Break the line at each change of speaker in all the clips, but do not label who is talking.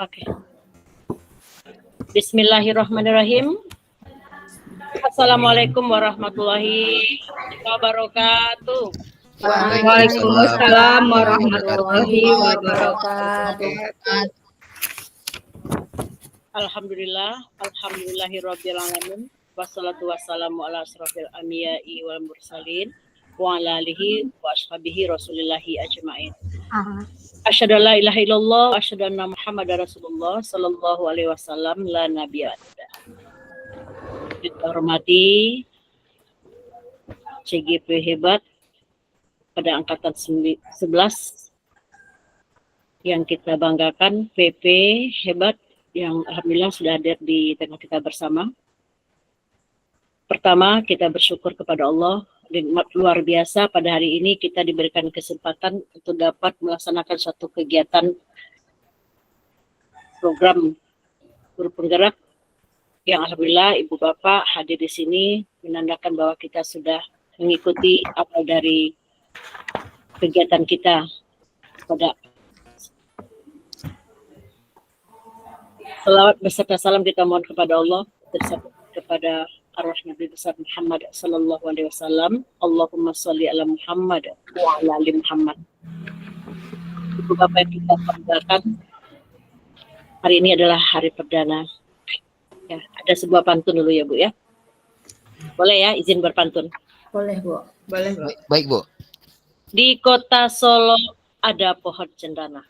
Oke. Bismillahirrahmanirrahim. Assalamualaikum warahmatullahi wabarakatuh.
Waalaikumsalam warahmatullahi wabarakatuh.
Alhamdulillahirabbil alamin. Wassalatu wassalamu ala asrofil anbiya'i wal mursalin wa ala alihi wa ashabihi rasulillahi ajma'in. Asyhadu an la ilaha illallah wa asyhadu anna Muhammadar Rasulullah sallallahu alaihi wasallam la nabiyya ba'da. Kita hormati CGP hebat pada angkatan 11 yang kita banggakan, PP hebat yang alhamdulillah sudah hadir di tengah kita bersama. Pertama, kita bersyukur kepada Allah. Luar biasa pada hari ini kita diberikan kesempatan untuk dapat melaksanakan suatu kegiatan program guru penggerak yang alhamdulillah Ibu Bapak hadir di sini menandakan bahwa kita sudah mengikuti awal dari kegiatan kita pada selawat beserta salam kita mohon kepada Allah, kepada arwah Nabi besar Muhammad sallallahu alaihi wasallam. Allahumma sholli ala Muhammad wa ala ali Muhammad. Ibu Bapak yang kita banggakan, hari ini adalah hari perdana. Ya, ada sebuah pantun dulu ya Bu ya. Boleh ya izin berpantun?
Boleh Bu. Boleh Bu.
Baik Bu.
Di kota Solo ada pohon cendana.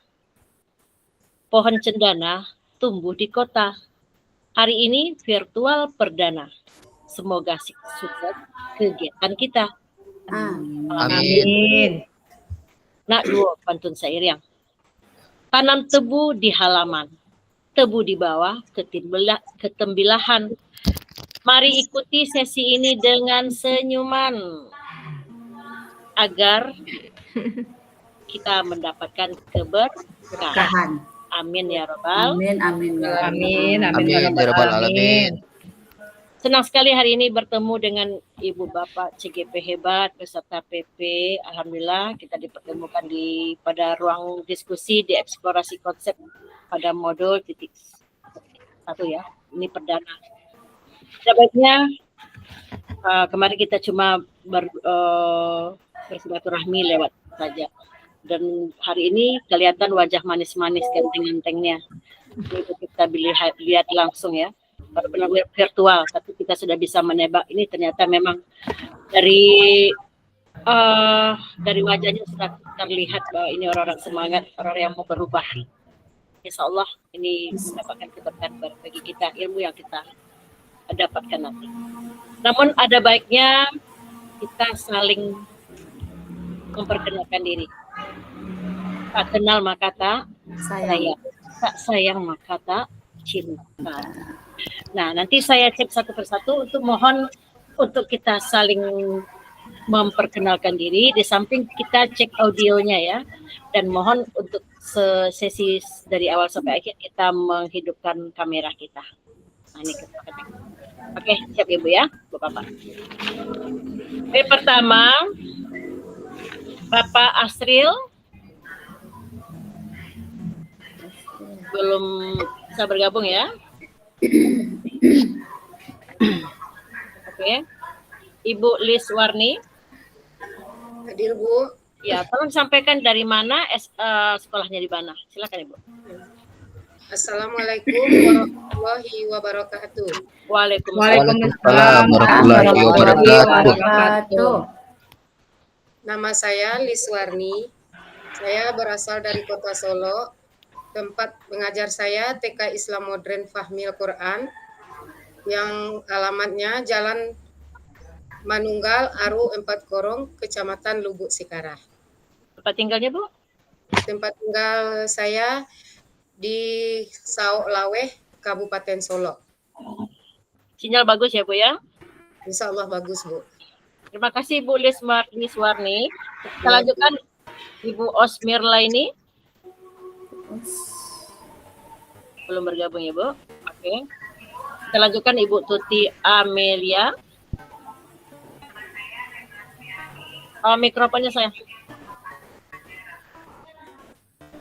Pohon cendana tumbuh di kota. Hari ini virtual perdana. Semoga sukses kegiatan kita.
Amin.
Nak dua pantun syair yang tanam tebu di halaman, tebu di bawah ketembilahan. Mari ikuti sesi ini dengan senyuman agar kita mendapatkan keberkahan. Amin ya Rabbal.
Amin.
Amin ya Rabbal alamin.
Senang sekali hari ini bertemu dengan Ibu Bapak CGP hebat beserta PP. Alhamdulillah kita dipertemukan pada ruang diskusi di eksplorasi konsep pada modul titik 1 ya. Ini perdana. Sebaiknya kemarin kita cuma bersilaturahmi lewat saja. Dan hari ini kelihatan wajah manis-manis ganteng-gantengnya. Ini kita lihat langsung ya. Benar-benar virtual, tapi kita sudah bisa menebak ini ternyata memang dari wajahnya sudah terlihat bahwa ini orang-orang semangat, orang yang mau berubah. Insya Allah ini mendapatkan keberkahan bagi kita, ilmu yang kita dapatkan nanti. Namun ada baiknya kita saling memperkenalkan diri. Tak kenal maka tak sayang, tak sayang maka tak cinta. Nah, nanti saya cek satu persatu untuk mohon untuk kita saling memperkenalkan diri. Di samping kita cek audionya ya. Dan mohon untuk sesi dari awal sampai akhir kita menghidupkan kamera kita. Nah, ini kita akan. Oke, siap Ibu ya, Bapak. Oke, pertama Bapak Asril belum bisa bergabung ya. Oke. Ibu Lis Warni.
Hadir Bu.
Ya, tolong sampaikan dari mana, sekolahnya di mana. Silakan Ibu.
Assalamualaikum warahmatullahi wabarakatuh.
Waalaikumsalam
warahmatullahi wabarakatuh.
Nama saya Lis Warni. Saya berasal dari Kota Solo. Tempat mengajar saya TK Islam Modern Fahmil Quran yang alamatnya Jalan Manunggal, Aru 4 Korong, Kecamatan Lubuk Sikarah.
Tempat tinggalnya Bu?
Tempat tinggal saya di Sauk Laweh, Kabupaten Solo.
Sinyal bagus ya Bu ya?
Insya Allah bagus Bu.
Terima kasih Bu Lis Warni. Kita lanjutkan Ibu Osmirla ini. Belum bergabung ya Bu. Oke. Kita lanjutkan Ibu Tuti Amelia. Mikrofonnya saya.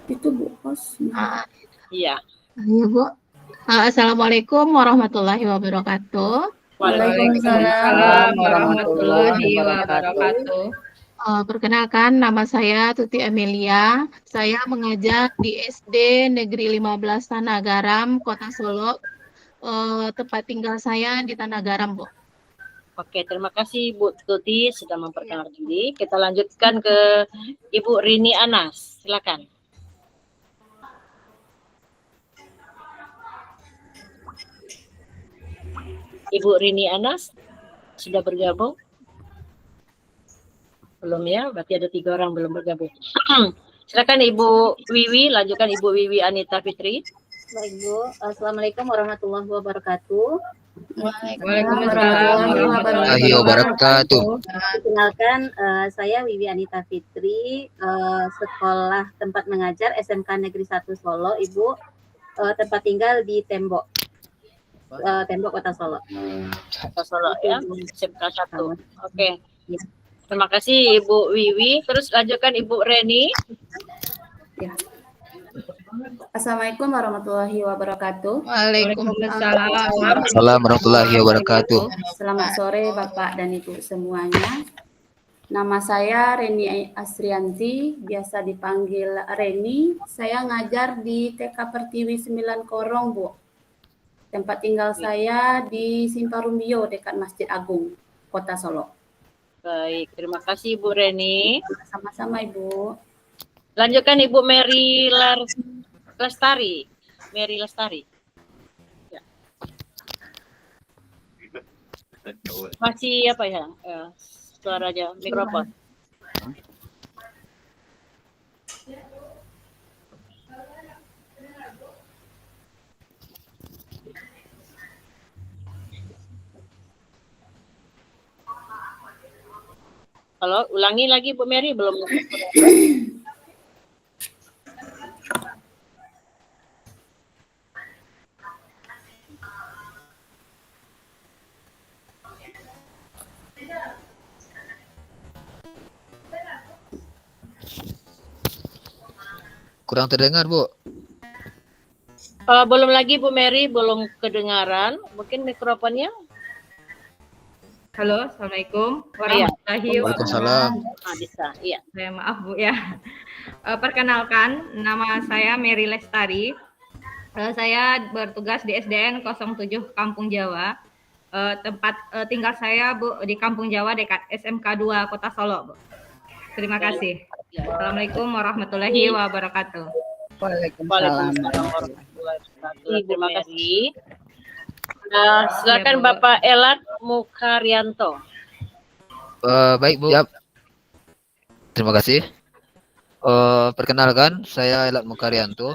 Itu Bu Os.
Iya.
Iya, Bu. Assalamualaikum warahmatullahi wabarakatuh.
Waalaikumsalam warahmatullahi wabarakatuh.
Perkenalkan, nama saya Tuti Amelia. Saya mengajar di SD Negeri 15 Tanah Garam, Kota Solo. Tempat tinggal saya di Tanah Garam, Bu.
Oke, terima kasih Bu Tuti sudah memperkenalkan diri. Kita lanjutkan ke Ibu Rini Anas. Silakan. Ibu Rini Anas sudah bergabung? Belum ya, berarti ada 3 orang belum bergabung. Silakan Ibu Wiwi, lanjutkan Ibu Wiwi Anita Fitri.
Baik, Bu. Assalamualaikum warahmatullahi wabarakatuh.
Waalaikumsalam
warahmatullahi wabarakatuh.
Perkenalkan, saya Wiwi Anita Fitri, sekolah tempat mengajar SMK Negeri 1 Solo, Ibu. Tempat tinggal di Tembok Kota Solo.
Kota Solo ya, SMK 1. Oke. Terima kasih Ibu Wiwi. Terus lanjutkan Ibu Reni.
Ya. Assalamualaikum warahmatullahi wabarakatuh.
Waalaikumsalam
warahmatullahi wabarakatuh.
Selamat sore Bapak dan Ibu semuanya. Nama saya Reni Asrianti, biasa dipanggil Reni. Saya ngajar di TK Pertiwi 9 Korong, Bu. Tempat tinggal saya di Simparumbio, dekat Masjid Agung, Kota Solo.
Baik, terima kasih Ibu Reni.
Sama-sama Ibu.
Lanjutkan Ibu Mary Lestari. Mary Lestari. Ya. Masih apa ya? Suaranya mikrofon. Halo, ulangi lagi Bu Mary, belum.
Kurang terdengar, Bu.
Belum lagi Bu Mary, belum kedengaran. Mungkin mikrofonnya.
Halo, Assalamualaikum warahmatullahi
Waalaikumsalam.
Bisa, iya.
Saya maaf Bu ya. Perkenalkan, nama saya Mary Lestari. Saya bertugas di SDN 07 Kampung Jawa. Tempat tinggal saya Bu di Kampung Jawa dekat SMK 2 Kota Solo, Bu. Terima kasih. Assalamualaikum warahmatullahi wabarakatuh.
Waalaikumsalam warahmatullahi wabarakatuh. Terima kasih. Silakan Bapak Elat Mukaryanto.
Baik, Bu. Siap. Terima kasih. Perkenalkan, saya Elat Mukaryanto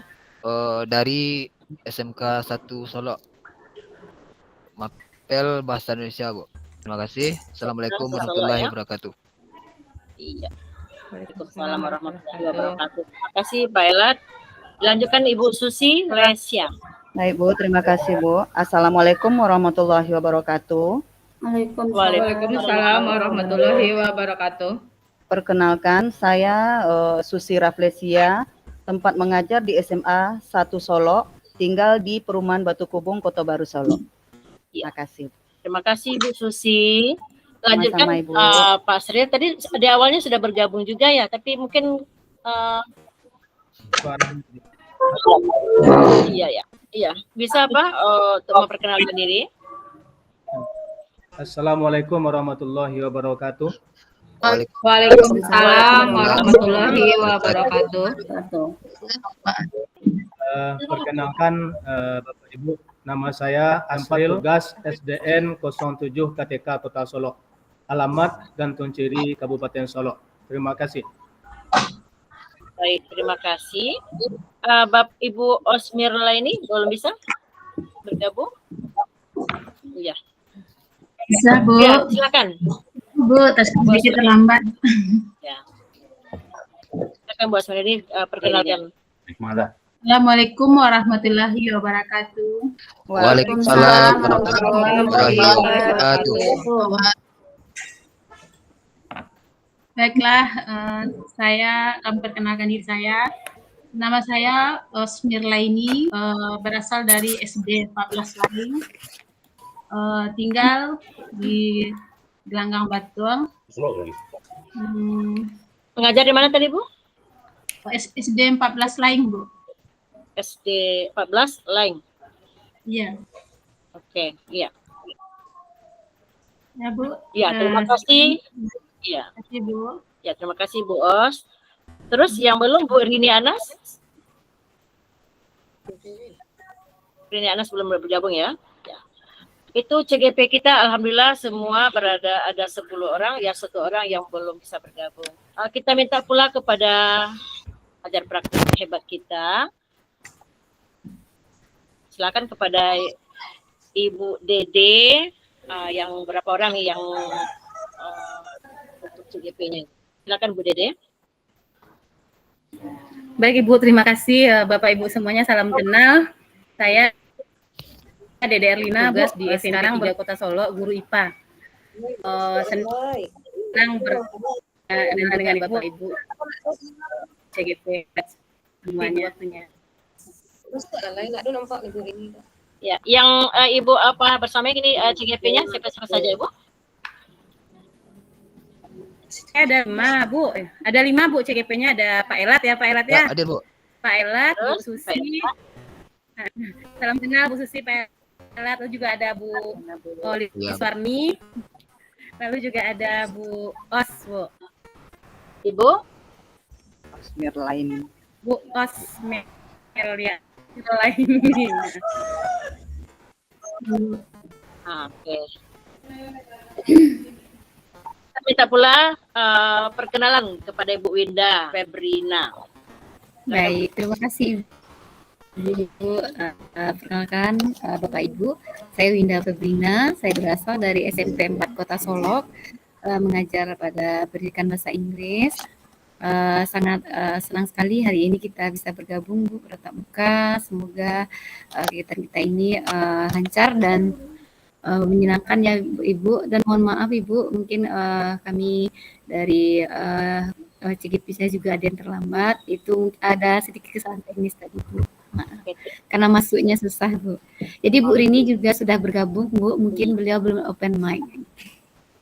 dari SMK 1 Solo. Mapel Bahasa Indonesia, Bu. Terima kasih. Assalamualaikum warahmatullahi wabarakatuh.
Iya. Waalaikumsalam warahmatullahi wabarakatuh. Terima kasih Pak Elat. Dilanjutkan Ibu Susi Lesya.
Baik Bu, terima kasih Bu. Assalamualaikum warahmatullahi wabarakatuh.
Waalaikumsalam warahmatullahi wabarakatuh.
Perkenalkan, saya Susi Raflesia, tempat mengajar di SMA 1 Solo, tinggal di Perumahan Batu Kubung, Kota Baru Solo. Terima kasih.
Terima kasih Bu Susi. Lanjutkan
Sama-sama, Ibu.
Pak Sri. Tadi di awalnya sudah bergabung juga ya, tapi mungkin iya, bisa Pak untuk memperkenalkan diri.
Assalamualaikum warahmatullahi wabarakatuh.
Waalaikumsalam warahmatullahi wabarakatuh.
Perkenalkan Bapak Ibu, nama saya Asfil, tugas SDN 07 KTK Kota Solo. Alamat Gantung Ciri Kabupaten Solo. Terima kasih.
Baik, terima kasih. Bapak Ibu Osmirla ini belum bisa bergabung? Iya.
Bisa, Bu.
Ya, silakan.
Bu, sedikit terlambat.
Ya. Silakan Bu Osmirla ini perkenalkan.
Assalamualaikum warahmatullahi wabarakatuh.
Waalaikumsalam warahmatullahi wabarakatuh.
Baiklah, saya akan memperkenalkan diri saya. Nama saya Smirlaini, berasal dari SD 14 Laing, tinggal di Gelanggang Batuang.
Pengajar di mana tadi, Bu?
SD 14 Laing, Bu.
SD 14 Laing.
Iya.
Oke, iya.
Ya, Bu.
Ya, terima kasih. Iya.
Terima kasih, Bu.
Ya, terima kasih Bu Os. Terus yang belum Bu Rini Anas? Rini Anas belum bergabung ya? Ya. Itu CGP kita alhamdulillah semua ada 10 orang, ya 1 orang yang belum bisa bergabung. Kita minta pula kepada ajar praktik hebat kita. Silakan kepada Ibu Dede, yang berapa orang nih yang untuk CGP-nya. Silakan Bu Dede.
Baik Ibu, terima kasih Bapak Ibu semuanya, salam kenal. Saya Dede Erlina, tugas di sekarang di Kota Solo, guru IPA. Senang dengan Bapak Ibu CGP semuanya.
Ya, yang Ibu apa bersama ini CGP-nya siapa saja Ibu?
Ada 5 Bu, ada 5 Bu CGP-nya, ada Pak Elat ya, Pak Elat ya.
Ada Bu.
Pak Elat, Bu
Terus,
Susi. Salam kenal Bu Susi, Pak Elat. Lalu juga ada Bu Liswarni. Lalu juga ada Bu Os, Bu.
Ibu?
Smirlaini.
Bu Os Melia. Lain.
Oke. Kita minta pula perkenalan kepada Ibu Winda Febrina.
Baik, terima kasih Ibu. Perkenalkan Bapak Ibu, saya Winda Febrina, saya berasal dari SMP 4 Kota Solo, mengajar pada pendidikan bahasa Inggris. Sangat senang sekali hari ini kita bisa bergabung Bu, bertatap muka. Semoga kegiatan kita ini lancar dan menyenangkan ya Ibu, dan mohon maaf Ibu, mungkin kami dari CGP saya juga ada yang terlambat, itu ada sedikit kesalahan teknis tadi Bu, maaf karena masuknya susah Bu. Jadi Bu Rini juga sudah bergabung Bu, mungkin beliau belum open mic.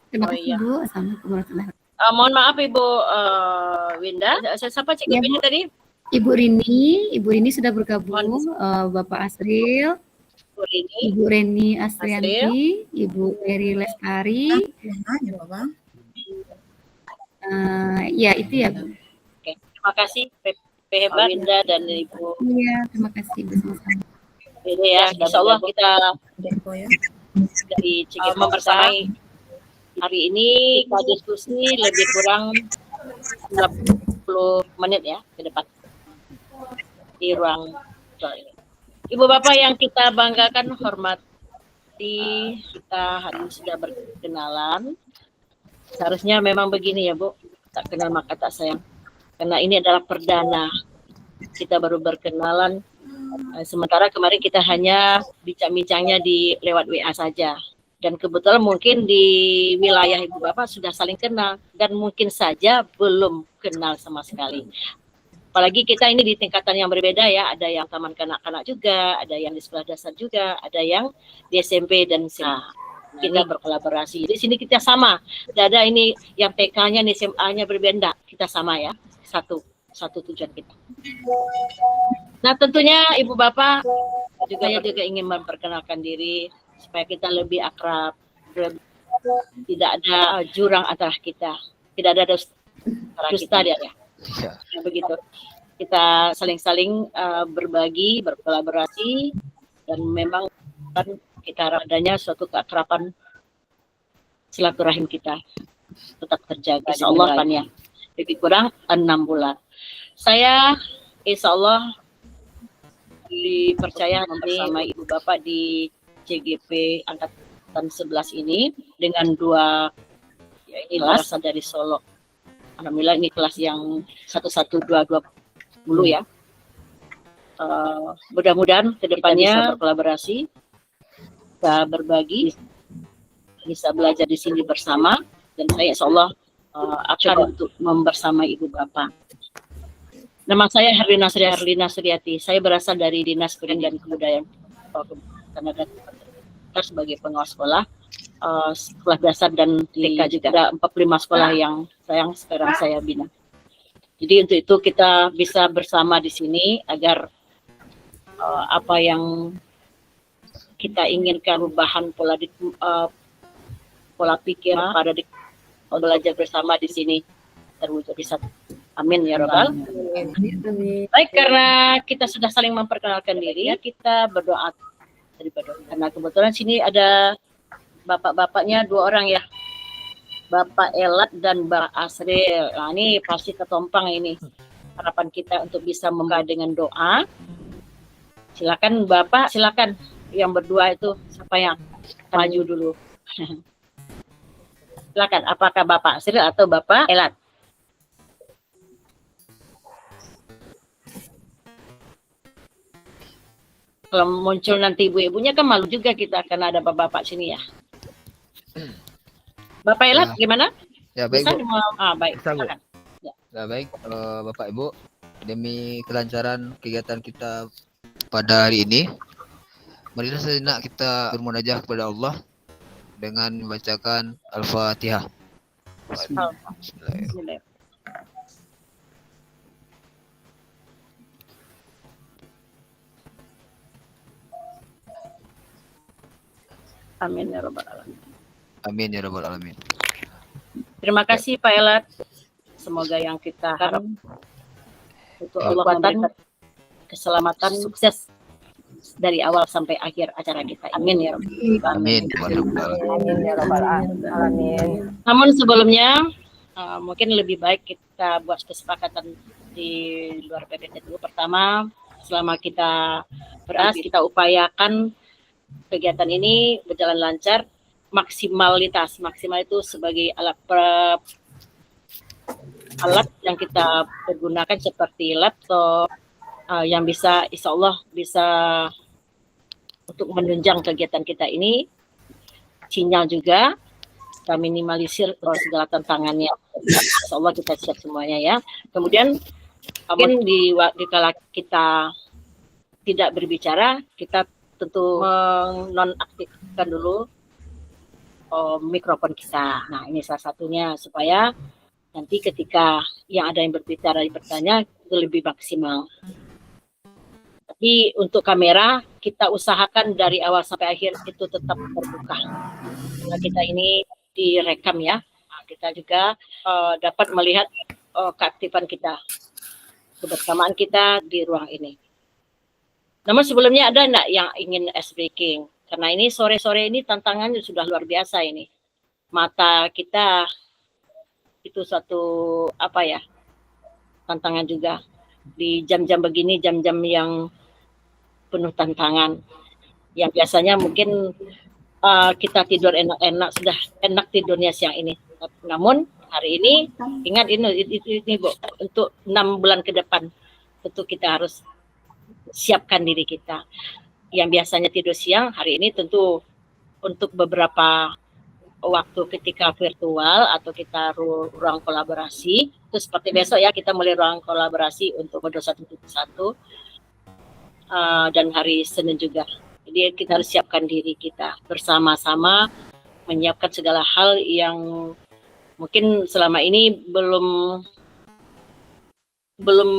Terima kasih Bu. Assalamualaikum warahmatullahi wabarakatuh.
Mohon maaf Ibu Winda, siapa CGP-nya tadi?
Ibu Rini sudah bergabung, Bapak Asril, Ibu Reni Asrianti, Ibu Eri Lestari. Ya itu ya Bu.
Oke, terima kasih PP Hebat Winda dan Ibu.
Iya, terima kasih Bu.
Ini ya, insya Allah kita dari CGP mempersamai hari ini kita diskusi lebih kurang 90 menit ya ke depan di ruang ini. Ibu Bapak yang kita banggakan, hormati, kita hari ini sudah berkenalan. Seharusnya memang begini ya Bu, tak kenal maka tak sayang. Karena ini adalah perdana, kita baru berkenalan. Sementara kemarin kita hanya bincang-bincangnya di lewat WA saja. Dan kebetulan mungkin di wilayah Ibu Bapak sudah saling kenal dan mungkin saja belum kenal sama sekali. Apalagi kita ini di tingkatan yang berbeda ya, ada yang taman kanak-kanak juga, ada yang di sekolah dasar juga, ada yang di SMP dan SMA. Kita berkolaborasi. Di sini kita sama. Tidak ada ini yang TK-nya, SMA-nya berbeda. Kita sama ya, satu tujuan kita. Nah tentunya Ibu Bapak juga ingin memperkenalkan diri supaya kita lebih akrab, tidak ada jurang antara kita, tidak ada dusta dia ya. Begitu. Kita saling-saling berbagi, berkolaborasi, dan memang kan kita adanya suatu keakraban, silaturahim kita tetap terjaga. Insya Allah kan ya, lebih kurang 6 bulan. Saya insya Allah dipercaya bersama Ibu Bapak di CGP angkatan 11 ini dengan 2 ya ini kelas dari Solo. Alhamdulillah ini kelas yang 112220 ya. Mudah-mudahan kedepannya bisa berkolaborasi, bisa berbagi, bisa belajar di sini bersama, dan saya insya Allah akan untuk membersamai Ibu Bapak. Nama saya Herlina Suryati. Saya berasal dari Dinas Pendidikan dan Kebudayaan Kanada sebagai pengawas sekolah, sekolah dasar dan TK juga. Ada 45 sekolah yang sekarang saya bina. Jadi untuk itu kita bisa bersama di sini agar apa yang kita inginkan, perubahan pola pikir pada belajar bersama di sini terwujud di satu. Amin ya Rabbal. Baik, karena kita sudah saling memperkenalkan diri, kita berdoa karena kebetulan sini ada bapak-bapaknya 2 orang ya, Bapak Elat dan Bapak Asril. Nah, ini pasti ketompang ini. Harapan kita untuk bisa membuka dengan doa. Silakan Bapak, silakan yang berdua itu siapa yang maju dulu. Silakan, apakah Bapak Asril atau Bapak Elat? Kalau muncul nanti ibu-ibunya kan malu juga kita karena ada bapak-bapak sini ya. Bapak Elat gimana?
Ya baik Bu.
Baik.
Bisa, Bu.
Silakan.
Ya baik, Bapak Ibu, demi kelancaran kegiatan kita pada hari ini, marilah sejenak kita bermunajat kepada Allah dengan membacakan Al-Fatihah.
Bismillahirrahmanirrahim. Amin ya Rabbal Alamin.
Amin ya Rabbal Alamin.
Terima kasih Pak Elat. Semoga yang kita harap untuk Allah memberikan keselamatan, sukses dari awal sampai akhir acara kita. Amin ya Rabbal
Amin.
Amin ya Rabbal Alamin.
Namun sebelumnya mungkin lebih baik kita buat kesepakatan di luar PPT dulu. Pertama, selama kita kita upayakan kegiatan ini berjalan lancar. Maksimal itu sebagai alat yang kita pergunakan seperti laptop yang bisa, insya Allah bisa untuk menunjang kegiatan kita ini. Sinyal juga kita minimalisir segala tantangannya. Insya Allah kita siap semuanya ya. Kemudian mungkin di kala kita tidak berbicara, kita tentu menonaktifkan dulu mikrofon kita. Nah, ini salah satunya supaya nanti ketika yang ada yang berbicara bertanya itu lebih maksimal. Tapi untuk kamera kita usahakan dari awal sampai akhir itu tetap terbuka. Karena kita ini direkam ya. Nah, kita juga dapat melihat keaktifan kita, kebersamaan kita di ruang ini. Namun sebelumnya ada enggak yang ingin ice breaking? Karena ini sore-sore ini tantangannya sudah luar biasa ini. Mata kita itu suatu tantangan juga. Di jam-jam begini, jam-jam yang penuh tantangan. Yang biasanya mungkin kita tidur enak-enak, sudah enak tidurnya siang ini. Namun hari ini, ingat ini Bu, untuk 6 bulan ke depan, tentu kita harus siapkan diri kita. Yang biasanya tidur siang, hari ini tentu untuk beberapa waktu ketika virtual atau kita ruang kolaborasi, itu seperti besok ya kita mulai ruang kolaborasi untuk modul 1.1 dan hari Senin juga. Jadi kita harus siapkan diri kita bersama-sama, menyiapkan segala hal yang mungkin selama ini belum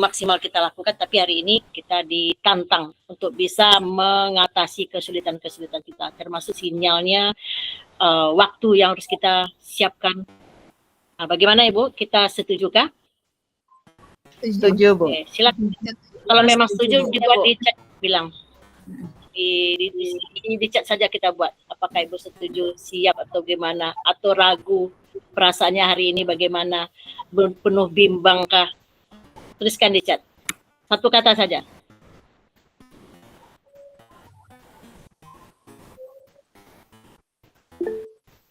maksimal kita lakukan, tapi hari ini kita ditantang untuk bisa mengatasi kesulitan-kesulitan kita, termasuk sinyalnya, waktu yang harus kita siapkan. Nah, bagaimana Ibu? Kita setujukah?
Setuju Bu.
Oke, silakan. Kalau memang setuju, dibuat di chat, bilang. Di chat saja kita buat. Apakah Ibu setuju, siap atau gimana? Atau ragu, perasaannya hari ini bagaimana? Penuh bimbangkah? Tuliskan di chat. Satu kata saja.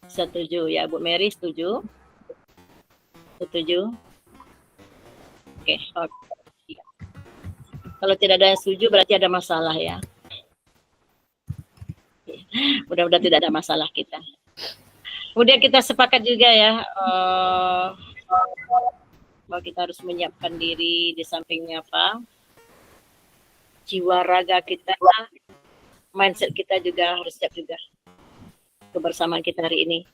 Setuju ya Bu Mary, setuju? Setuju? Oke. Kalau tidak ada yang setuju berarti ada masalah ya. Mudah-mudahan tidak ada masalah kita. Kemudian kita sepakat juga ya, bahwa kita harus menyiapkan diri, di sampingnya apa, jiwa raga kita, mindset kita juga harus siap juga kebersamaan kita hari ini.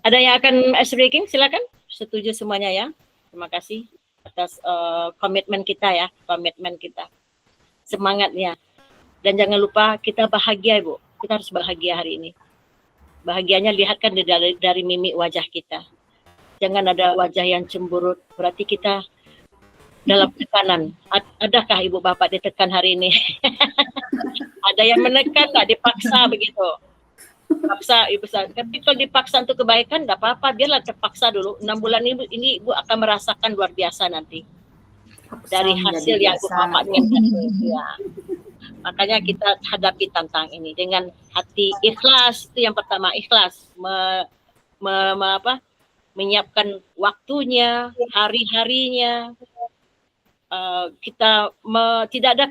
Ada yang akan ice breaking? Silakan. Setuju semuanya ya. Terima kasih atas komitmen kita ya, semangatnya. Dan jangan lupa kita bahagia Ibu. Kita harus bahagia hari ini. Bahagianya lihatkan dari mimik wajah kita. Jangan ada wajah yang cemberut, berarti kita dalam tekanan. Adakah ibu bapak ditekan hari ini? Ada yang menekan, tak dipaksa begitu. Paksa ibu saya. Tapi kalau dipaksa untuk kebaikan, tidak apa-apa. Biarlah terpaksa dulu. 6 bulan ini ibu akan merasakan luar biasa nanti. Dari hasil yang ibu bapak ya. Makanya kita hadapi tantang ini dengan hati ikhlas. Itu yang pertama, ikhlas. Menyiapkan waktunya, hari-harinya. Kita tidak ada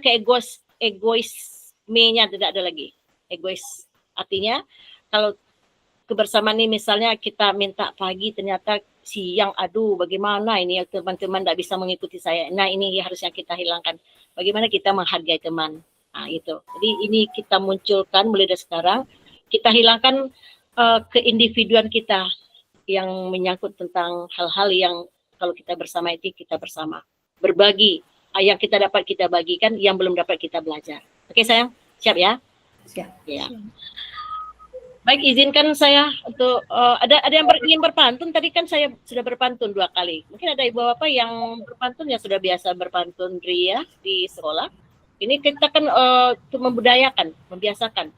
egoismenya, tidak ada lagi. Egois artinya kalau kebersamaan ini misalnya kita minta pagi ternyata siang, aduh bagaimana ini teman-teman tidak bisa mengikuti saya. Nah ini harusnya kita hilangkan. Bagaimana kita menghargai teman. Nah itu. Jadi ini kita munculkan mulai dari sekarang. Kita hilangkan keindividuan kita yang menyangkut tentang hal-hal yang kalau kita bersama itu kita bersama. Berbagi. Yang kita dapat kita bagikan, yang belum dapat kita belajar. Oke sayang? Siap ya?
Siap.
Ya. Baik, izinkan saya untuk ada yang ingin berpantun. Tadi kan saya sudah berpantun 2 kali. Mungkin ada ibu bapak yang berpantun yang sudah biasa berpantun ria di sekolah. Ini kita kan untuk membudayakan, membiasakan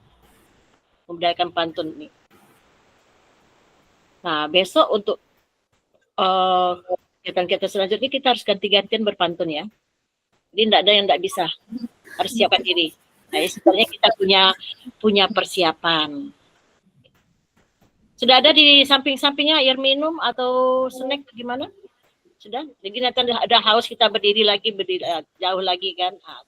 pantun ini. Nah, besok untuk kegiatan-kegiatan selanjutnya kita harus ganti-gantian berpantun ya. Jadi tidak ada yang tidak bisa. Harus siapkan diri. Nah, sebenarnya kita punya persiapan. Sudah ada di samping-sampingnya air minum atau snack gimana? Sudah? Jadi nanti ada haus kita berdiri jauh lagi kan. Nah,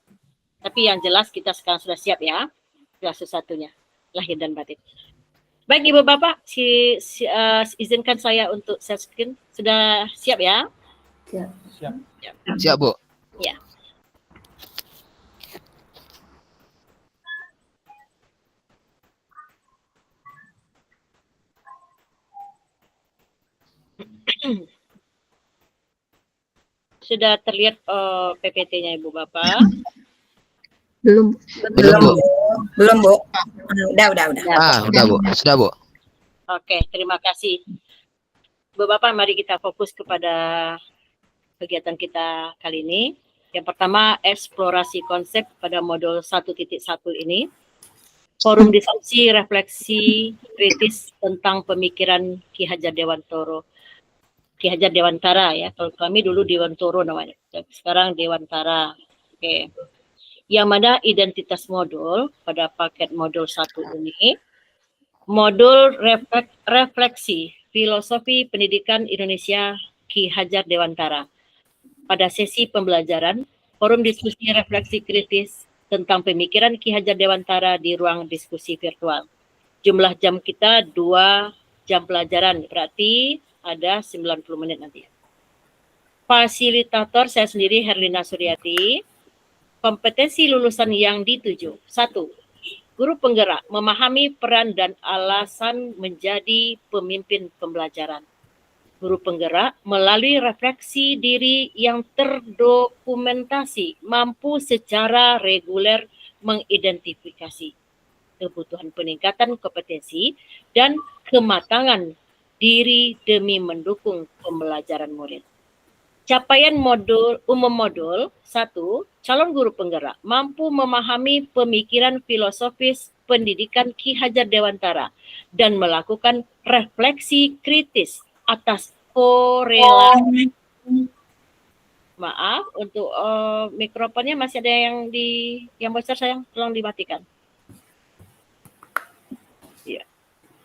tapi yang jelas kita sekarang sudah siap ya. Sudah sesatunya. Lahir dan batin. Baik Ibu Bapak, izinkan saya untuk share screen. Sudah siap ya?
Siap.
Siap.
Siap, Bu.
Ya. Sudah terlihat PPT-nya Ibu Bapak?
Belum.
Belum, Bu. Udah.
Udah, Bu. Sudah, Bu.
Oke, terima kasih. Ibu Bapak, mari kita fokus kepada kegiatan kita kali ini. Yang pertama, eksplorasi konsep pada modul 1.1 ini. Forum diskusi refleksi kritis tentang pemikiran Ki Hajar Dewantara ya. Kalau kami dulu Dewantoro namanya. Sekarang Dewantara. Oke. Yang mana identitas modul pada paket modul 1 ini, modul refleksi filosofi pendidikan Indonesia Ki Hajar Dewantara. Pada sesi pembelajaran, forum diskusi refleksi kritis tentang pemikiran Ki Hajar Dewantara di ruang diskusi virtual. Jumlah jam kita 2 jam pelajaran, berarti ada 90 menit nanti. Fasilitator saya sendiri Herlina Suryati. Kompetensi lulusan yang dituju. 1. Guru penggerak memahami peran dan alasan menjadi pemimpin pembelajaran. Guru penggerak melalui refleksi diri yang terdokumentasi mampu secara reguler mengidentifikasi kebutuhan peningkatan kompetensi dan kematangan diri demi mendukung pembelajaran murid. Capaian umum modul 1, calon guru penggerak mampu memahami pemikiran filosofis pendidikan Ki Hajar Dewantara dan melakukan refleksi kritis atas korelasi. Maaf, untuk mikrofonnya masih ada yang besar sayang, tolong dimatikan. Ya.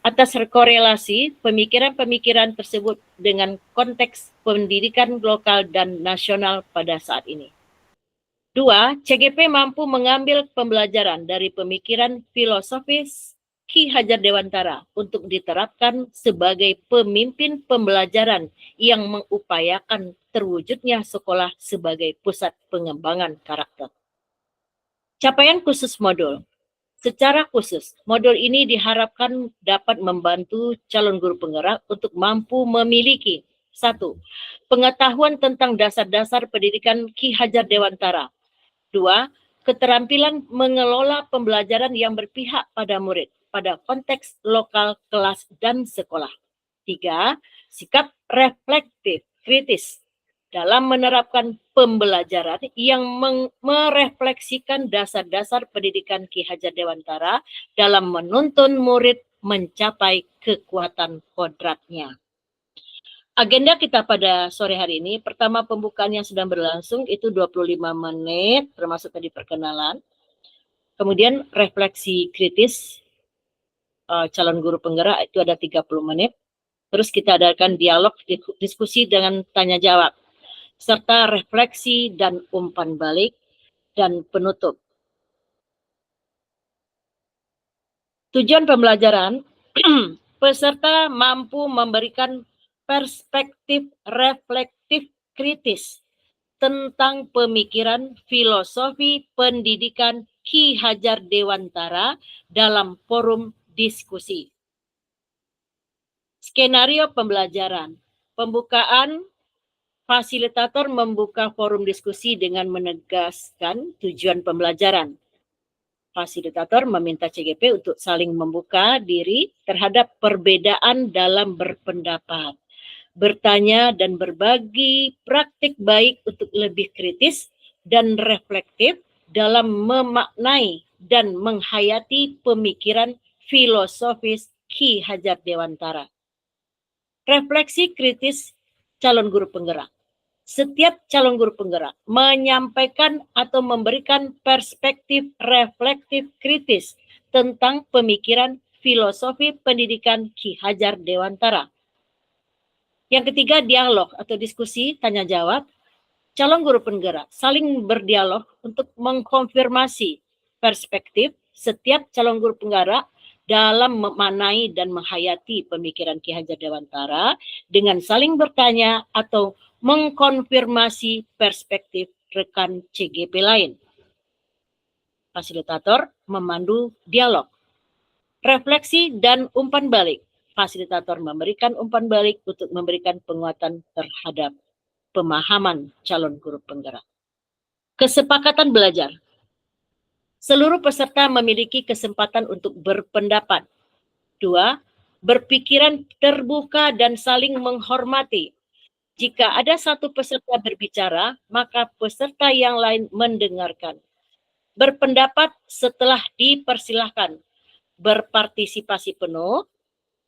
Atas korelasi pemikiran-pemikiran tersebut dengan konteks pendidikan lokal dan nasional pada saat ini. 2. CGP mampu mengambil pembelajaran dari pemikiran filosofis Ki Hajar Dewantara untuk diterapkan sebagai pemimpin pembelajaran yang mengupayakan terwujudnya sekolah sebagai pusat pengembangan karakter. Capaian khusus modul. Secara khusus, modul ini diharapkan dapat membantu calon guru penggerak untuk mampu memiliki 1. Pengetahuan tentang dasar-dasar pendidikan Ki Hajar Dewantara. 2. Keterampilan mengelola pembelajaran yang berpihak pada murid pada konteks lokal, kelas, dan sekolah. 3. Sikap reflektif, kritis dalam menerapkan pembelajaran yang merefleksikan dasar-dasar pendidikan Ki Hajar Dewantara dalam menuntun murid mencapai kekuatan kodratnya. Agenda kita pada sore hari ini, pertama pembukaan yang sedang berlangsung itu 25 menit, termasuk tadi perkenalan. Kemudian refleksi kritis calon guru penggerak itu ada 30 menit. Terus kita adakan dialog, diskusi dengan tanya jawab, serta refleksi dan umpan balik, dan penutup. Tujuan pembelajaran, peserta mampu memberikan perspektif reflektif kritis tentang pemikiran filosofi pendidikan Ki Hajar Dewantara dalam forum diskusi. Skenario pembelajaran, pembukaan. Fasilitator membuka forum diskusi dengan menegaskan tujuan pembelajaran. Fasilitator meminta CGP untuk saling membuka diri terhadap perbedaan dalam berpendapat, bertanya dan berbagi praktik baik untuk lebih kritis dan reflektif dalam memaknai dan menghayati pemikiran filosofis Ki Hajar Dewantara. Refleksi kritis calon guru penggerak. Setiap calon guru penggerak menyampaikan atau memberikan perspektif reflektif kritis tentang pemikiran filosofi pendidikan Ki Hajar Dewantara. Yang ketiga, dialog atau diskusi tanya jawab. Calon guru penggerak saling berdialog untuk mengkonfirmasi perspektif setiap calon guru penggerak dalam memaknai dan menghayati pemikiran Ki Hajar Dewantara dengan saling bertanya atau mengkonfirmasi perspektif rekan CGP lain. Fasilitator memandu dialog. Refleksi dan umpan balik. Fasilitator memberikan umpan balik untuk memberikan penguatan terhadap pemahaman calon guru penggerak. Kesepakatan belajar. Seluruh peserta memiliki kesempatan untuk berpendapat. 2. Berpikiran terbuka dan saling menghormati. Jika ada satu peserta berbicara, maka peserta yang lain mendengarkan. Berpendapat setelah dipersilahkan. Berpartisipasi penuh.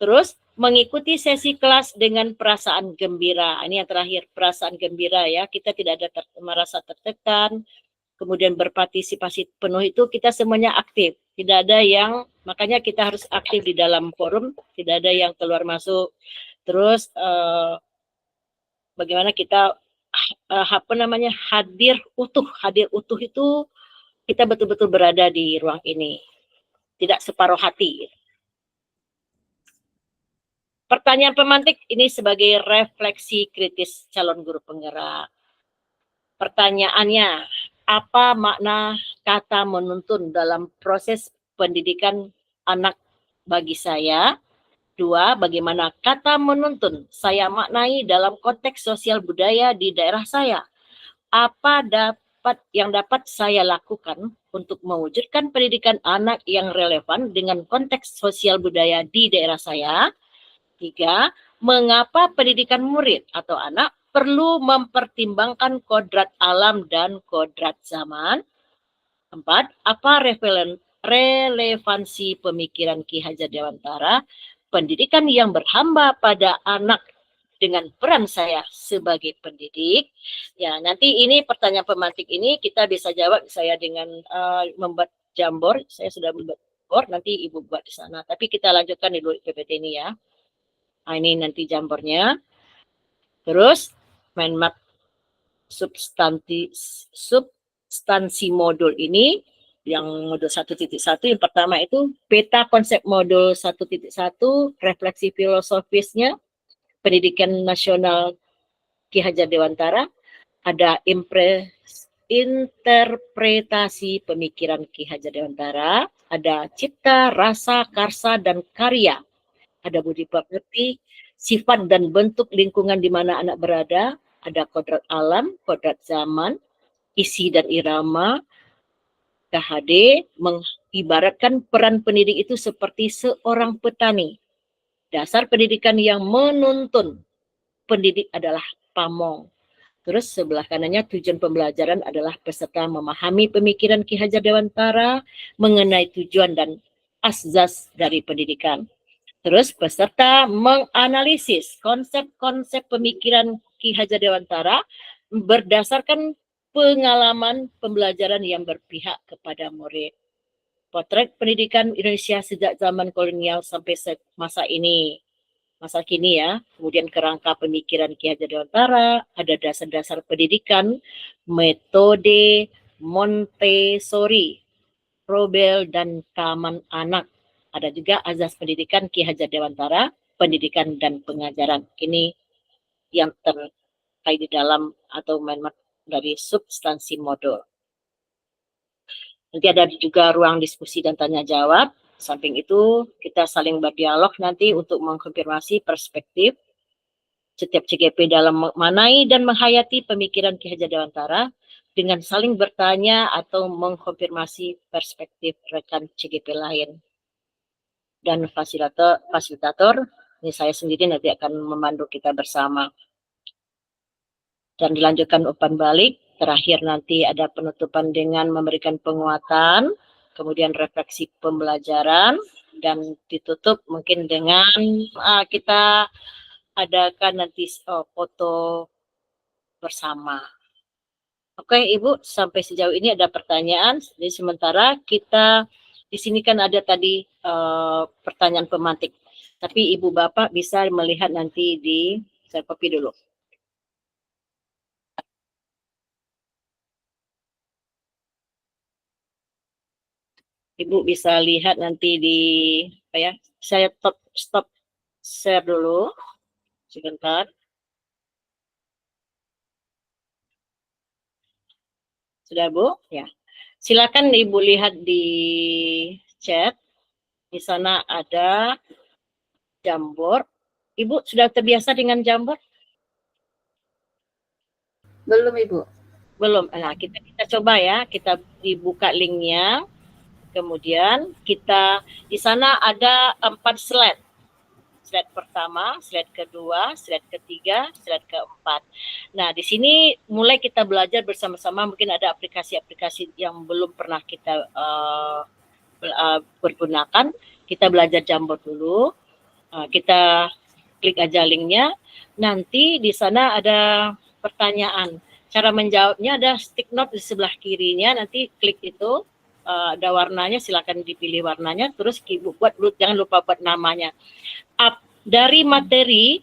Terus mengikuti sesi kelas dengan perasaan gembira. Ini yang terakhir, perasaan gembira ya. Kita tidak ada merasa tertekan. Kemudian berpartisipasi penuh itu kita semuanya aktif. Tidak ada yang, makanya kita harus aktif di dalam forum. Tidak ada yang keluar masuk. Terus bagaimana kita hadir utuh. Hadir utuh itu kita betul-betul berada di ruang ini. Tidak separuh hati. Pertanyaan pemantik ini sebagai refleksi kritis calon guru penggerak. Pertanyaannya, apa makna kata menuntun dalam proses pendidikan anak bagi saya? 2. Bagaimana kata menuntun saya maknai dalam konteks sosial budaya di daerah saya? Apa yang dapat saya lakukan untuk mewujudkan pendidikan anak yang relevan dengan konteks sosial budaya di daerah saya? 3. Mengapa pendidikan murid atau anak perlu mempertimbangkan kodrat alam dan kodrat zaman? 4. Apa relevansi pemikiran Ki Hajar Dewantara pendidikan yang berhamba pada anak dengan peran saya sebagai pendidik? Ya, nanti ini pertanyaan pemantik ini kita bisa jawab saya dengan membuat Jamboard. Saya sudah membuat Jamboard, nanti Ibu buat di sana. Tapi kita lanjutkan dulu PPT ini ya. Nah, ini nanti Jamboardnya. Terus mind map substansi modul ini yang modul 1.1 yang pertama itu peta konsep modul 1.1, refleksi filosofisnya, pendidikan nasional Ki Hajar Dewantara, ada interpretasi pemikiran Ki Hajar Dewantara, ada cipta, rasa, karsa, dan karya, ada budi pekerti, sifat dan bentuk lingkungan di mana anak berada, ada kodrat alam, kodrat zaman, isi dan irama, KHD, mengibaratkan peran pendidik itu seperti seorang petani. Dasar pendidikan yang menuntun pendidik adalah pamong. Terus sebelah kanannya tujuan pembelajaran adalah peserta memahami pemikiran Ki Hajar Dewantara mengenai tujuan dan asas dari pendidikan. Terus peserta menganalisis konsep-konsep pemikiran Ki Hajar Dewantara berdasarkan pengalaman pembelajaran yang berpihak kepada murid. Potret pendidikan Indonesia sejak zaman kolonial sampai masa ini, masa kini ya. Kemudian kerangka pemikiran Ki Hajar Dewantara, ada dasar-dasar pendidikan, metode Montessori, Robel, dan Taman Anak. Ada juga azas pendidikan Ki Hajar Dewantara, pendidikan dan pengajaran. Ini yang terkait di dalam atau dari substansi modul. Nanti ada juga ruang diskusi dan tanya jawab. Samping itu kita saling berdialog nanti untuk mengkonfirmasi perspektif setiap CGP dalam memaknai dan menghayati pemikiran Ki Hajar Dewantara dengan saling bertanya atau mengkonfirmasi perspektif rekan CGP lain. Dan fasilitator ini saya sendiri nanti akan memandu kita bersama. Dan dilanjutkan umpan balik. Terakhir nanti ada penutupan dengan memberikan penguatan, kemudian refleksi pembelajaran, dan ditutup mungkin dengan kita adakan nanti foto bersama. Oke Ibu, sampai sejauh ini ada pertanyaan. Jadi sementara kita di sini kan ada tadi pertanyaan pemantik. Tapi Ibu Bapak bisa melihat nanti di, saya copy dulu. Ibu bisa lihat nanti di apa ya? Saya stop share dulu sebentar. Sudah Bu? Ya. Silakan Ibu lihat di chat. Di sana ada Jamboard. Ibu sudah terbiasa dengan Jamboard?
Belum Ibu.
Belum. Nah, kita coba ya. Kita dibuka linknya. Kemudian kita di sana ada 4 slide. Slide pertama, slide kedua, slide ketiga, slide keempat. Nah, di sini mulai kita belajar bersama-sama. Mungkin ada aplikasi-aplikasi yang belum pernah kita pergunakan. Kita belajar Jamboard dulu. Kita klik aja linknya. Nanti di sana ada pertanyaan. Cara menjawabnya ada stick note di sebelah kirinya. Nanti klik itu. Ada warnanya, silakan dipilih warnanya, terus Ibu buat, jangan lupa buat namanya. Dari materi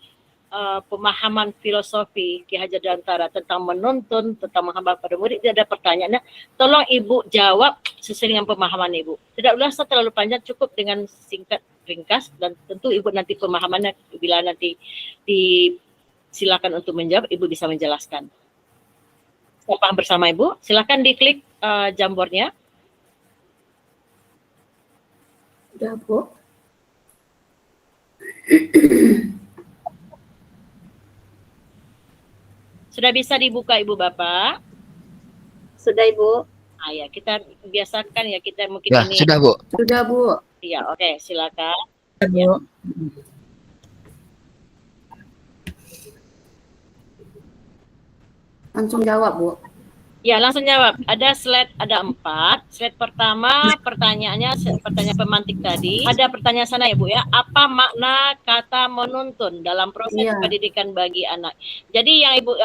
pemahaman filosofi Ki Hajar Dewantara tentang menuntun, tentang menghambat pada murid, ada pertanyaannya, tolong Ibu jawab sesuai dengan pemahaman Ibu. Tidak usah terlalu panjang, cukup dengan singkat, ringkas, dan tentu Ibu nanti pemahamannya bila nanti silakan untuk menjawab, Ibu bisa menjelaskan. Saya paham bersama Ibu, silakan diklik Jamboardnya.
Udah Bu.
Sudah bisa dibuka Ibu Bapak?
Sudah Ibu.
Ya, kita biasakan ya, kita mungkin
Ya,
ini.
sudah Bu.
Sudah Bu.
Iya, oke, silakan.
Bu. Langsung jawab Bu.
Ya, langsung jawab. Ada slide, ada 4. Slide pertama, pertanyaannya, pertanyaan pemantik tadi. Ada pertanyaan sana ya Bu ya. Apa makna kata menuntun dalam proses pendidikan bagi anak? Jadi yang Ibu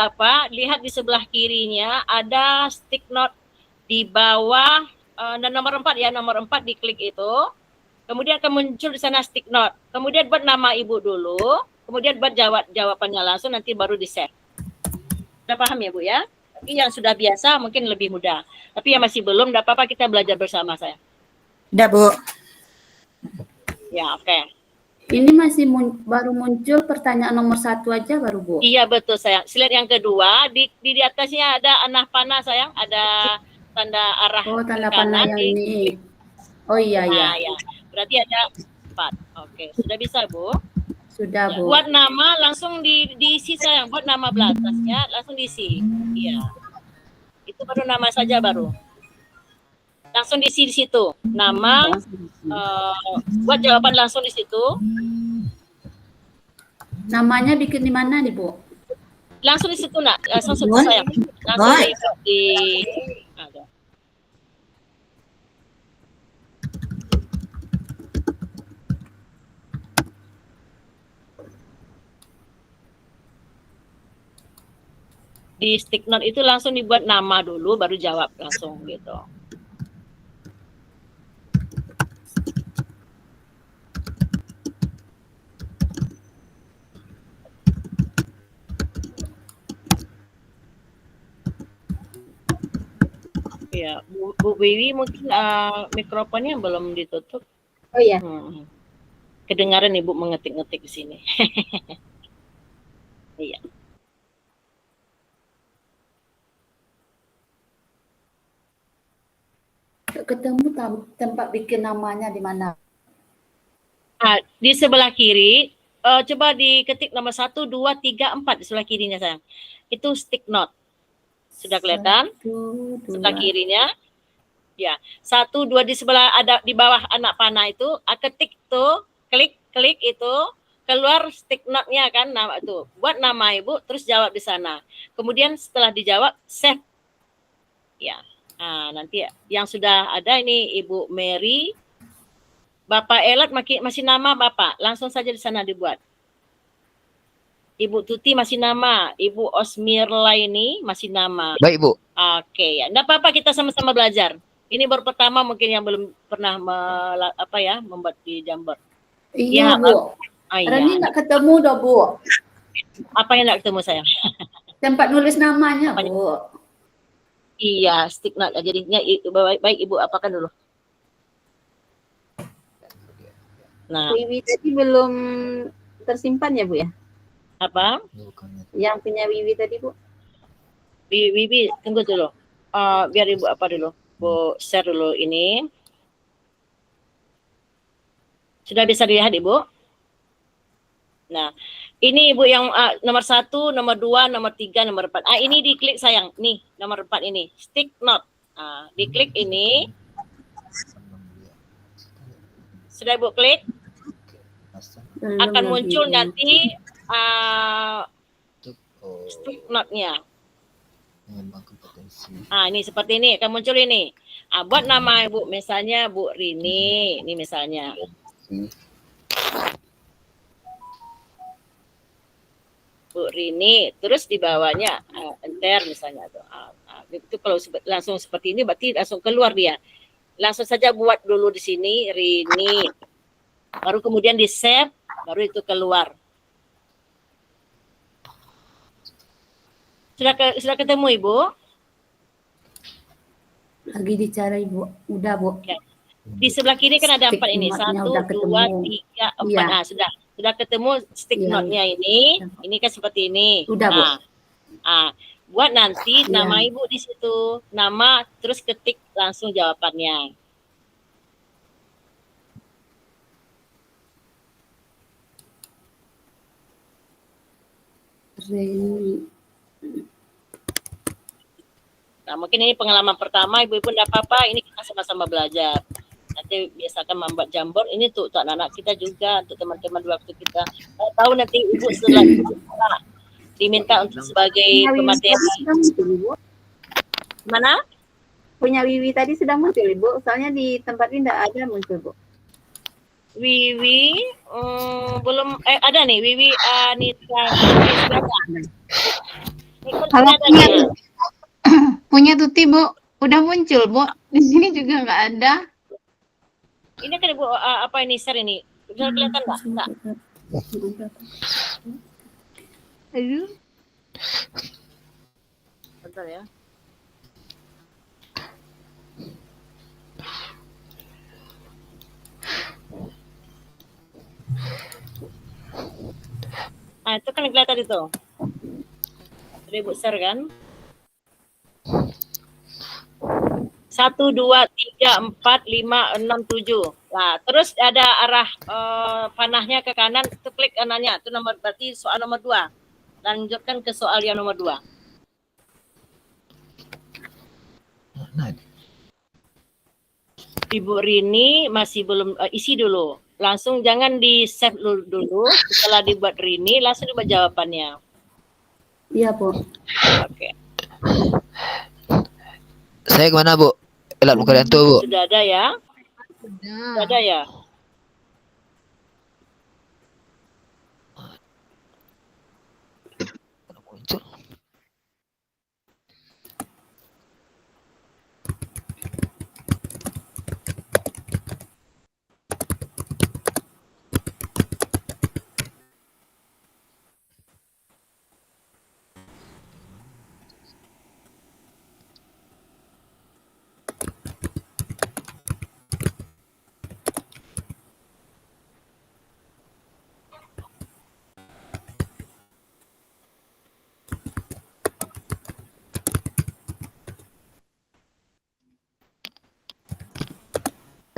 lihat di sebelah kirinya ada stick note di bawah, dan nomor 4 ya, nomor 4 diklik itu. Kemudian akan muncul di sana stick note. Kemudian buat nama Ibu dulu. Kemudian buat jawabannya langsung, nanti baru di-share. Sudah paham ya Bu ya? Tapi yang sudah biasa mungkin lebih mudah. Tapi yang masih belum, tidak apa-apa kita belajar bersama saya.
Udah, Bu.
Ya, oke.
Ini masih baru muncul pertanyaan nomor 1 aja baru, Bu.
Iya betul sayang. Slide yang kedua di atasnya ada anak panah sayang, ada tanda arah
Oh, tanda
ke
panah
kanan
yang ini. Oh iya
Nah,
ya.
ya. Berarti ada 4. Oke, sudah bisa Bu.
Sudah,
Ya,
Bu.
buat nama langsung diisi sayang, buat nama belatasnya langsung diisi. Iya. Itu baru nama saja baru. Langsung diisi di situ. Nama, buat jawaban langsung di situ.
Namanya bikin di mana nih, Bu?
Langsung di situ nak, langsung situ sayang. Langsung di ada. Di stick note itu langsung dibuat nama dulu, baru jawab langsung gitu. Ya, Bu Wiwi mungkin mikrofonnya belum ditutup.
Oh iya.
Kedengaran Ibu mengetik-ngetik di sini. Iya.
Ketemu tempat bikin namanya di mana?
Di sebelah kiri, coba diketik nomor 1, 2, 3, 4 di sebelah kirinya sayang. Itu stick note. Sudah kelihatan? Sebelah kirinya. Ya, 1, 2 di sebelah ada di bawah anak panah itu, ketik tuh, klik itu, keluar stick note-nya kan nama itu. Buat nama Ibu terus jawab di sana. Kemudian setelah dijawab save. Ya. Nanti yang sudah ada ini Ibu Mary, Bapak Elat masih nama Bapak, langsung saja di sana dibuat. Ibu Tuti masih nama, Ibu Osmirla ini masih nama.
Baik, Bu.
Oke, ya. Enggak apa-apa, kita sama-sama belajar. Ini baru pertama mungkin yang belum pernah membuat di Jamboard.
Iya,
Ya,
Bu.
iya.
Rani nggak ketemu dah, Bu.
Apa yang enggak ketemu saya?
Tempat nulis namanya, Bu.
Iya, stick note. Jadinya baik Ibu apakan dulu. Nah,
Wiwi tadi belum tersimpan ya, Bu ya?
apa?
Yang punya Wiwi tadi, Bu?
Wiwi, tunggu dulu. Biar Ibu apa dulu. Bu share dulu ini. Sudah bisa dilihat Ibu? Nah, ini Ibu yang nomor 1, nomor 2, nomor 3, nomor 4. Ini diklik sayang. Nih, nomor 4 ini. Stick note. Diklik ini. Sudah Ibu klik? Akan muncul nanti stick note-nya. Ini seperti ini. Akan muncul ini. Buat nama Ibu. Misalnya Bu Rini. Ini misalnya. Bu Rini, terus di bawahnya enter misalnya tuh. Itu kalau langsung seperti ini berarti langsung keluar dia. Langsung saja buat dulu di sini Rini. Baru kemudian di save, baru itu keluar. Sudah ketemu Ibu?
Lagi dicari, Bu. Udah, Bu.
Ya. Di sebelah kiri kan ada 4 ini. 1, 2, 3, 4.
Iya.
Sudah ketemu stick note-nya ini. Ini kan seperti ini.
Udah, Bu.
Buat nanti nama Ibu di situ. Nama, terus ketik langsung jawabannya. Nah, mungkin ini pengalaman pertama Ibu-ibu enggak apa-apa. Ini kita sama-sama belajar. Nanti biasakan membuat Jamboard ini untuk anak-anak kita juga, untuk teman-teman di waktu kita tahu nanti Ibu setelah diminta untuk sebagai pemateri. Mana?
Punya Wiwi tadi sudah muncul, Ibu. Soalnya di tempat ini tidak ada muncul, Bu.
Wiwi belum ada nih Wiwi Anita.
Kalau punya Tuti, Bu, udah muncul, Bu. Di sini juga nggak ada.
Ini kan Ibu apa ini share ini? Bisa kelihatan nggak? Enggak.
Aduh.
Sebentar ya. Nah, itu kan kelihatan itu. Jadi Ibu share kan? 1, 2, 3, 4, 5, 6, 7. Nah, terus ada arah panahnya ke kanan, itu klik kanannya. Itu berarti soal nomor 2. Lanjutkan ke soal yang nomor 2. Ibu Rini masih belum isi dulu. Langsung jangan di save dulu. Setelah dibuat Rini, langsung dibuat jawabannya.
Iya, Bu.
Oke.
Saya kemana, Bu? Elat bukan itu, Bu.
Sudah ada ya? Sudah ada ya?
Muncul.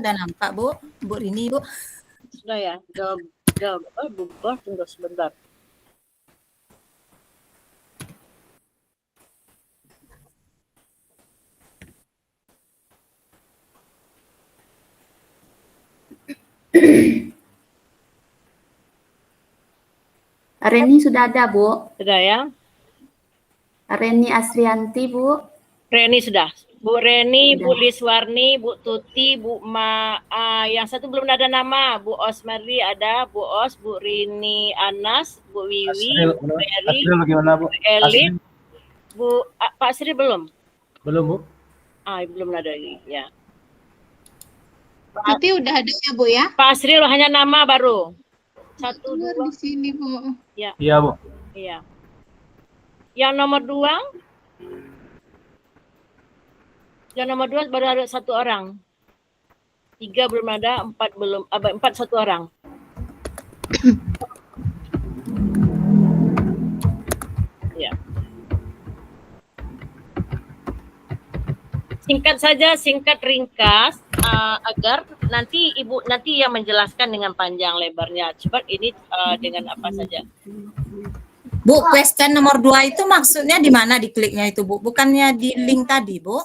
Udah nampak, Bu? Bu Rini, Bu?
Sudah ya? Bubar, tunggu sebentar.
Reni sudah ada, Bu.
Sudah ya?
Reni Asrianti, Bu.
Reni sudah. Bu Reni,
Sudah.
Bu Liswarni, Bu Tuti, Bu yang satu belum ada nama. Bu Osmari ada, Bu Os, Bu Rini Anas, Bu Wiwi, Bu Eri,
Asril bagaimana, Bu?
Bu Elit,
Asril?
Bu Pak Sri belum?
Belum, Bu.
Belum ada lagi. Ya.
Tuti udah ada ya, Bu ya?
Pak Sri hanya nama baru. 1, 2.
Di sini, Bu.
Ya.
Iya, Bu.
Iya. Yang nomor 2? Yang nomor 2 baru ada 1 orang. 3 belum ada, 4 belum, 4 1 orang. Ya. Singkat saja, singkat ringkas, agar nanti Ibu yang menjelaskan dengan panjang lebarnya. Cepat ini dengan apa saja.
Bu, question nomor 2 itu maksudnya di mana dikliknya itu, Bu? Bukannya di link tadi, Bu?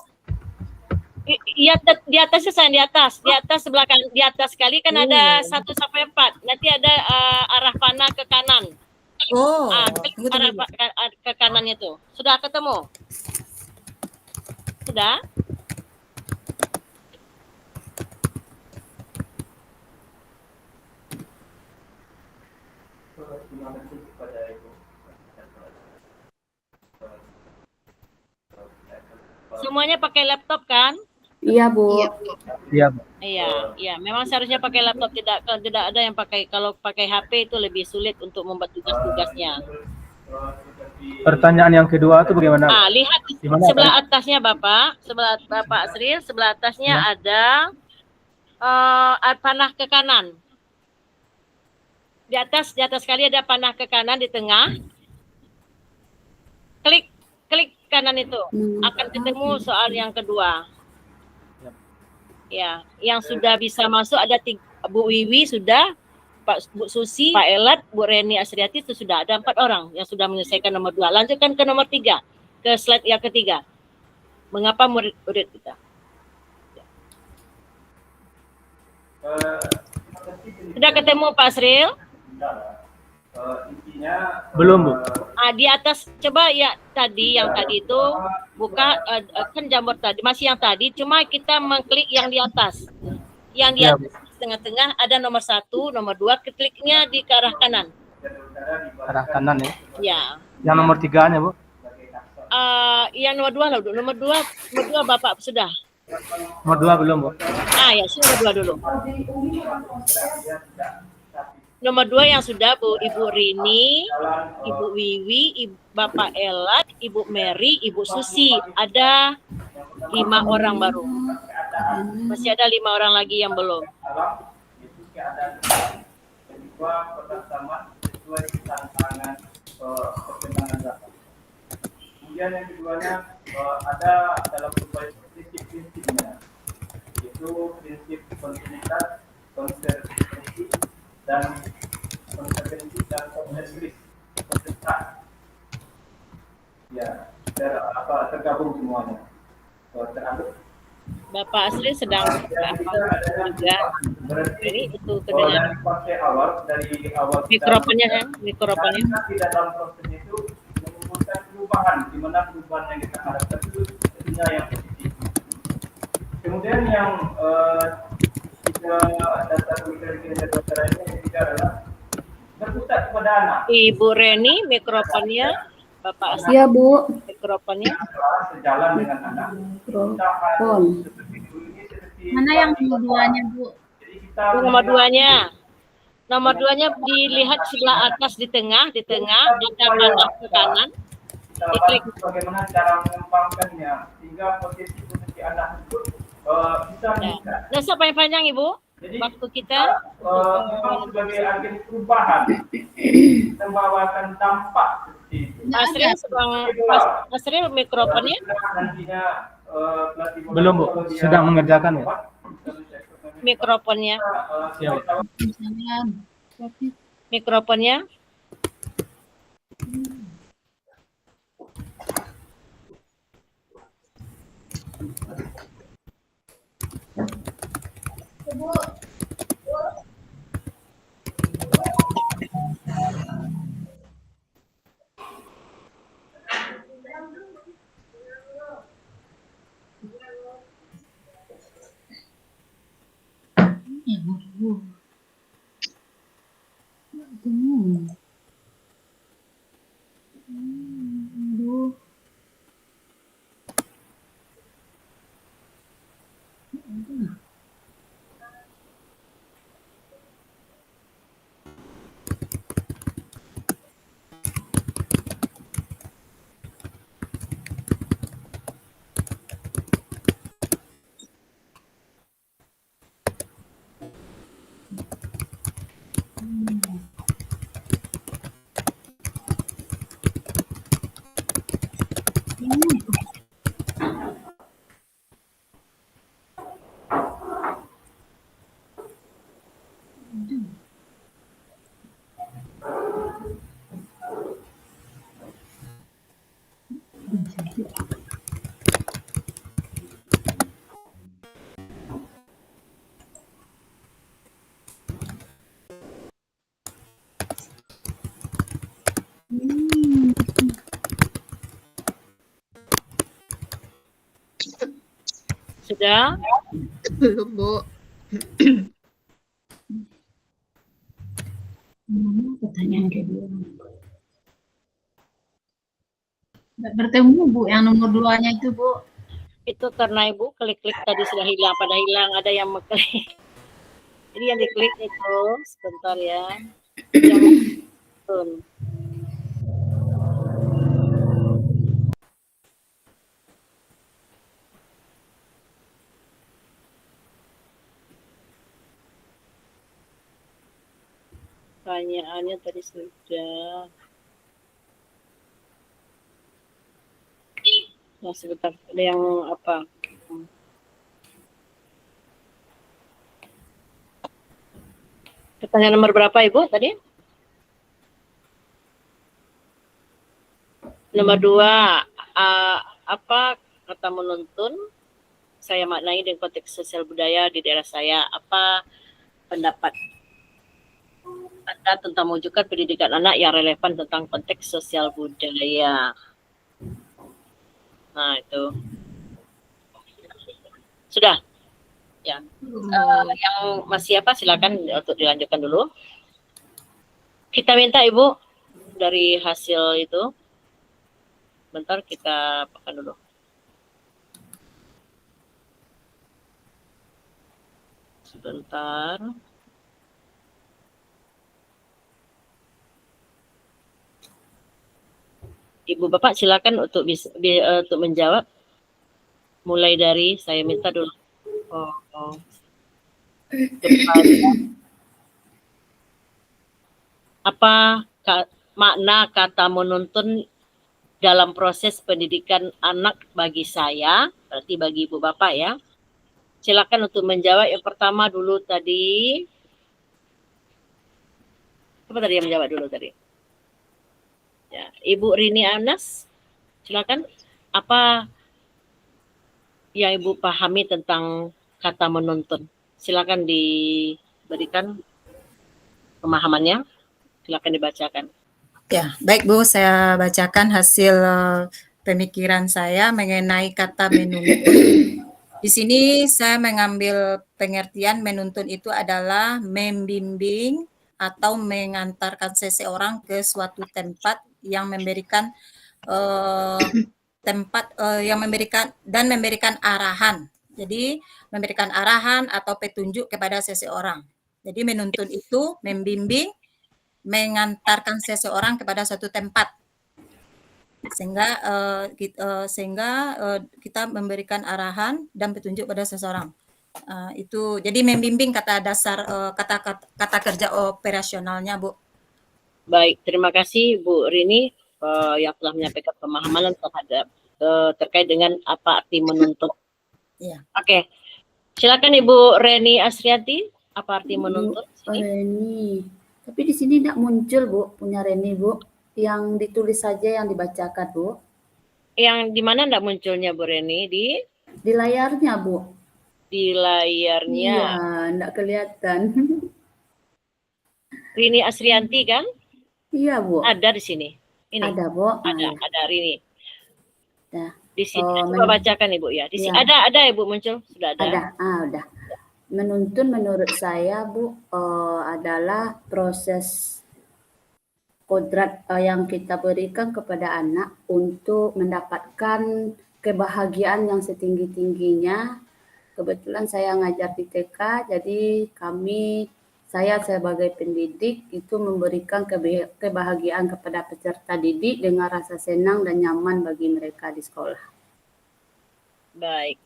Iya, di atasnya sayang, di atas sebelah kanan, di atas sekali kan ada 1 sampai 4. Nanti ada arah panah ke kanan.
Oh,
klik arah ke kanannya tuh. Sudah ketemu? Sudah? Semuanya pakai laptop kan?
Iya, Bu.
Iya, Bu.
Iya, memang seharusnya pakai laptop, tidak ada yang pakai, kalau pakai HP itu lebih sulit untuk membuat tugas-tugasnya.
Pertanyaan yang kedua itu bagaimana?
Lihat sebelah atasnya Bapak, sebelah Bapak Asril, sebelah atasnya ada panah ke kanan. Di atas sekali ada panah ke kanan di tengah. Klik kanan itu, akan ketemu soal yang kedua. Ya, yang sudah bisa masuk ada Bu Wiwi sudah, Bu Susi, Pak Elat, Bu Reni Asriati itu sudah ada 4 orang yang sudah menyelesaikan nomor 2. Lanjutkan ke nomor 3, ke slide yang ketiga. Mengapa murid-murid kita? Sudah ketemu Pak Asril?
Belum, Bu.
Di atas coba ya yang tadi itu buka kan jamur tadi masih yang tadi, cuma kita mengklik yang di atas. Yang di atas tengah-tengah ada nomor 1, nomor 2, kliknya di ke arah kanan.
Arah kanan ya.
Ya.
Yang nomor 3-nya, Bu.
Yang nomor 2 lah, nomor 2 Bapak sudah.
Nomor 2 belum, Bu.
Ya, nomor 2 dulu. Nomor 2 yang sudah Bu, Ibu Rini, Ibu Wiwi, Bapak Elak, Ibu Mary, Ibu Susi. Ada 5 orang baru. Masih ada 5 orang lagi yang belum.
Kemudian yang keduanya ada dalam berbagai prinsip-prinsipnya, yaitu prinsip kontinuitas, konsistensi, dan konsistensi. Ya, tergabung semuanya. Terangkat.
Bapak Asri sedang juga. Ini itu kedengaran. Mikrofonnya kan? Mikrofonnya.
Di dalam proses itu mengumpulkan perubahan, di mana perubahan yang kita harapkan itu tentunya yang positif. Kemudian yang dasar kinerja dokter ini yang ketiga adalah berpusat kepada anak.
Ibu Reni, mikrofonnya. Bapak Asri.
Iya, Bu.
Mikrofonnya.
Sejalan dengan anak.
Mikrofon.
Mana yang kedua-duanya, Bu?
Nomor 2-nya. Nomor 2-nya dilihat sebelah atas di tengah, ada panah ke kanan. Diklik.
Bagaimana cara mengembangkannya sehingga potensi anak itu bisa meningkat.
Nah, siapa yang panjang, Ibu? Waktu kita
memang sebagai agen perubahan membawakan dampak seperti itu.
Asri mikrofonnya.
Belum, Bu. Sedang mengerjakan, ya.
Mikrofonnya.
Siap.
Mikrofonnya. Sudah?
Belum, Bu.
Pertanyaan kedua. Nggak bertemu, Bu, yang nomor 2-nya itu, Bu.
Itu karena Ibu klik-klik tadi sudah hilang, pada hilang, ada yang mengklik. Jadi yang diklik itu, sebentar ya. Yang pertanyaannya tadi sudah. Nah, sebentar, ada yang apa? Pertanyaan nomor berapa, Ibu, tadi? Nomor 2, apa kata menuntun saya maknai dengan konteks sosial budaya di daerah saya? Apa pendapat Anda tentang mewujudkan pendidikan anak yang relevan tentang konteks sosial budaya? Nah, itu. Sudah? Ya. Yang masih apa, silakan untuk dilanjutkan dulu. Kita minta Ibu dari hasil itu. Bentar kita apakan dulu. Sebentar. Ibu Bapak silakan untuk untuk menjawab. Mulai dari saya minta dulu. Apa makna kata menuntun dalam proses pendidikan anak bagi saya, berarti bagi Ibu Bapak ya. Silakan untuk menjawab. Yang pertama dulu tadi. Apa tadi yang menjawab dulu tadi? Ya, Ibu Rini Anas, silakan. Apa yang Ibu pahami tentang kata menuntun? Silakan diberikan pemahamannya. Silakan dibacakan.
Ya, baik Bu, saya bacakan hasil pemikiran saya mengenai kata menuntun. Di sini saya mengambil pengertian menuntun itu adalah membimbing atau mengantarkan seseorang ke suatu tempat yang memberikan memberikan arahan. Jadi memberikan arahan atau petunjuk kepada seseorang. Jadi menuntun itu membimbing, mengantarkan seseorang kepada suatu tempat sehingga kita memberikan arahan dan petunjuk pada seseorang. Itu jadi membimbing kata dasar kata kerja operasionalnya, Bu.
Baik, terima kasih Bu Rini yang telah menyampaikan pemahaman terhadap terkait dengan apa arti menuntut.
Iya.
Oke. Silakan Ibu Reni Asrianti, apa arti menuntut?
Reni. Tapi di sini tidak muncul, Bu, punya Reni, Bu. Yang ditulis saja yang dibacakan, Bu.
Yang di mana tidak munculnya Bu Reni?
Di layarnya, Bu.
Di layarnya.
Iya, tidak kelihatan.
Rini Asrianti kan?
Iya, Bu.
Ada di sini. Ini.
Ada, Bu.
Ada Rini.
Nah,
di sini coba bacakan Ibu ya. Di sini ada Ibu muncul, sudah ada.
Ada. Udah. Menuntun menurut saya, Bu, adalah proses kodrat yang kita berikan kepada anak untuk mendapatkan kebahagiaan yang setinggi-tingginya. Kebetulan saya ngajar di TK, jadi saya sebagai pendidik itu memberikan kebahagiaan kepada peserta didik dengan rasa senang dan nyaman bagi mereka di sekolah.
Baik,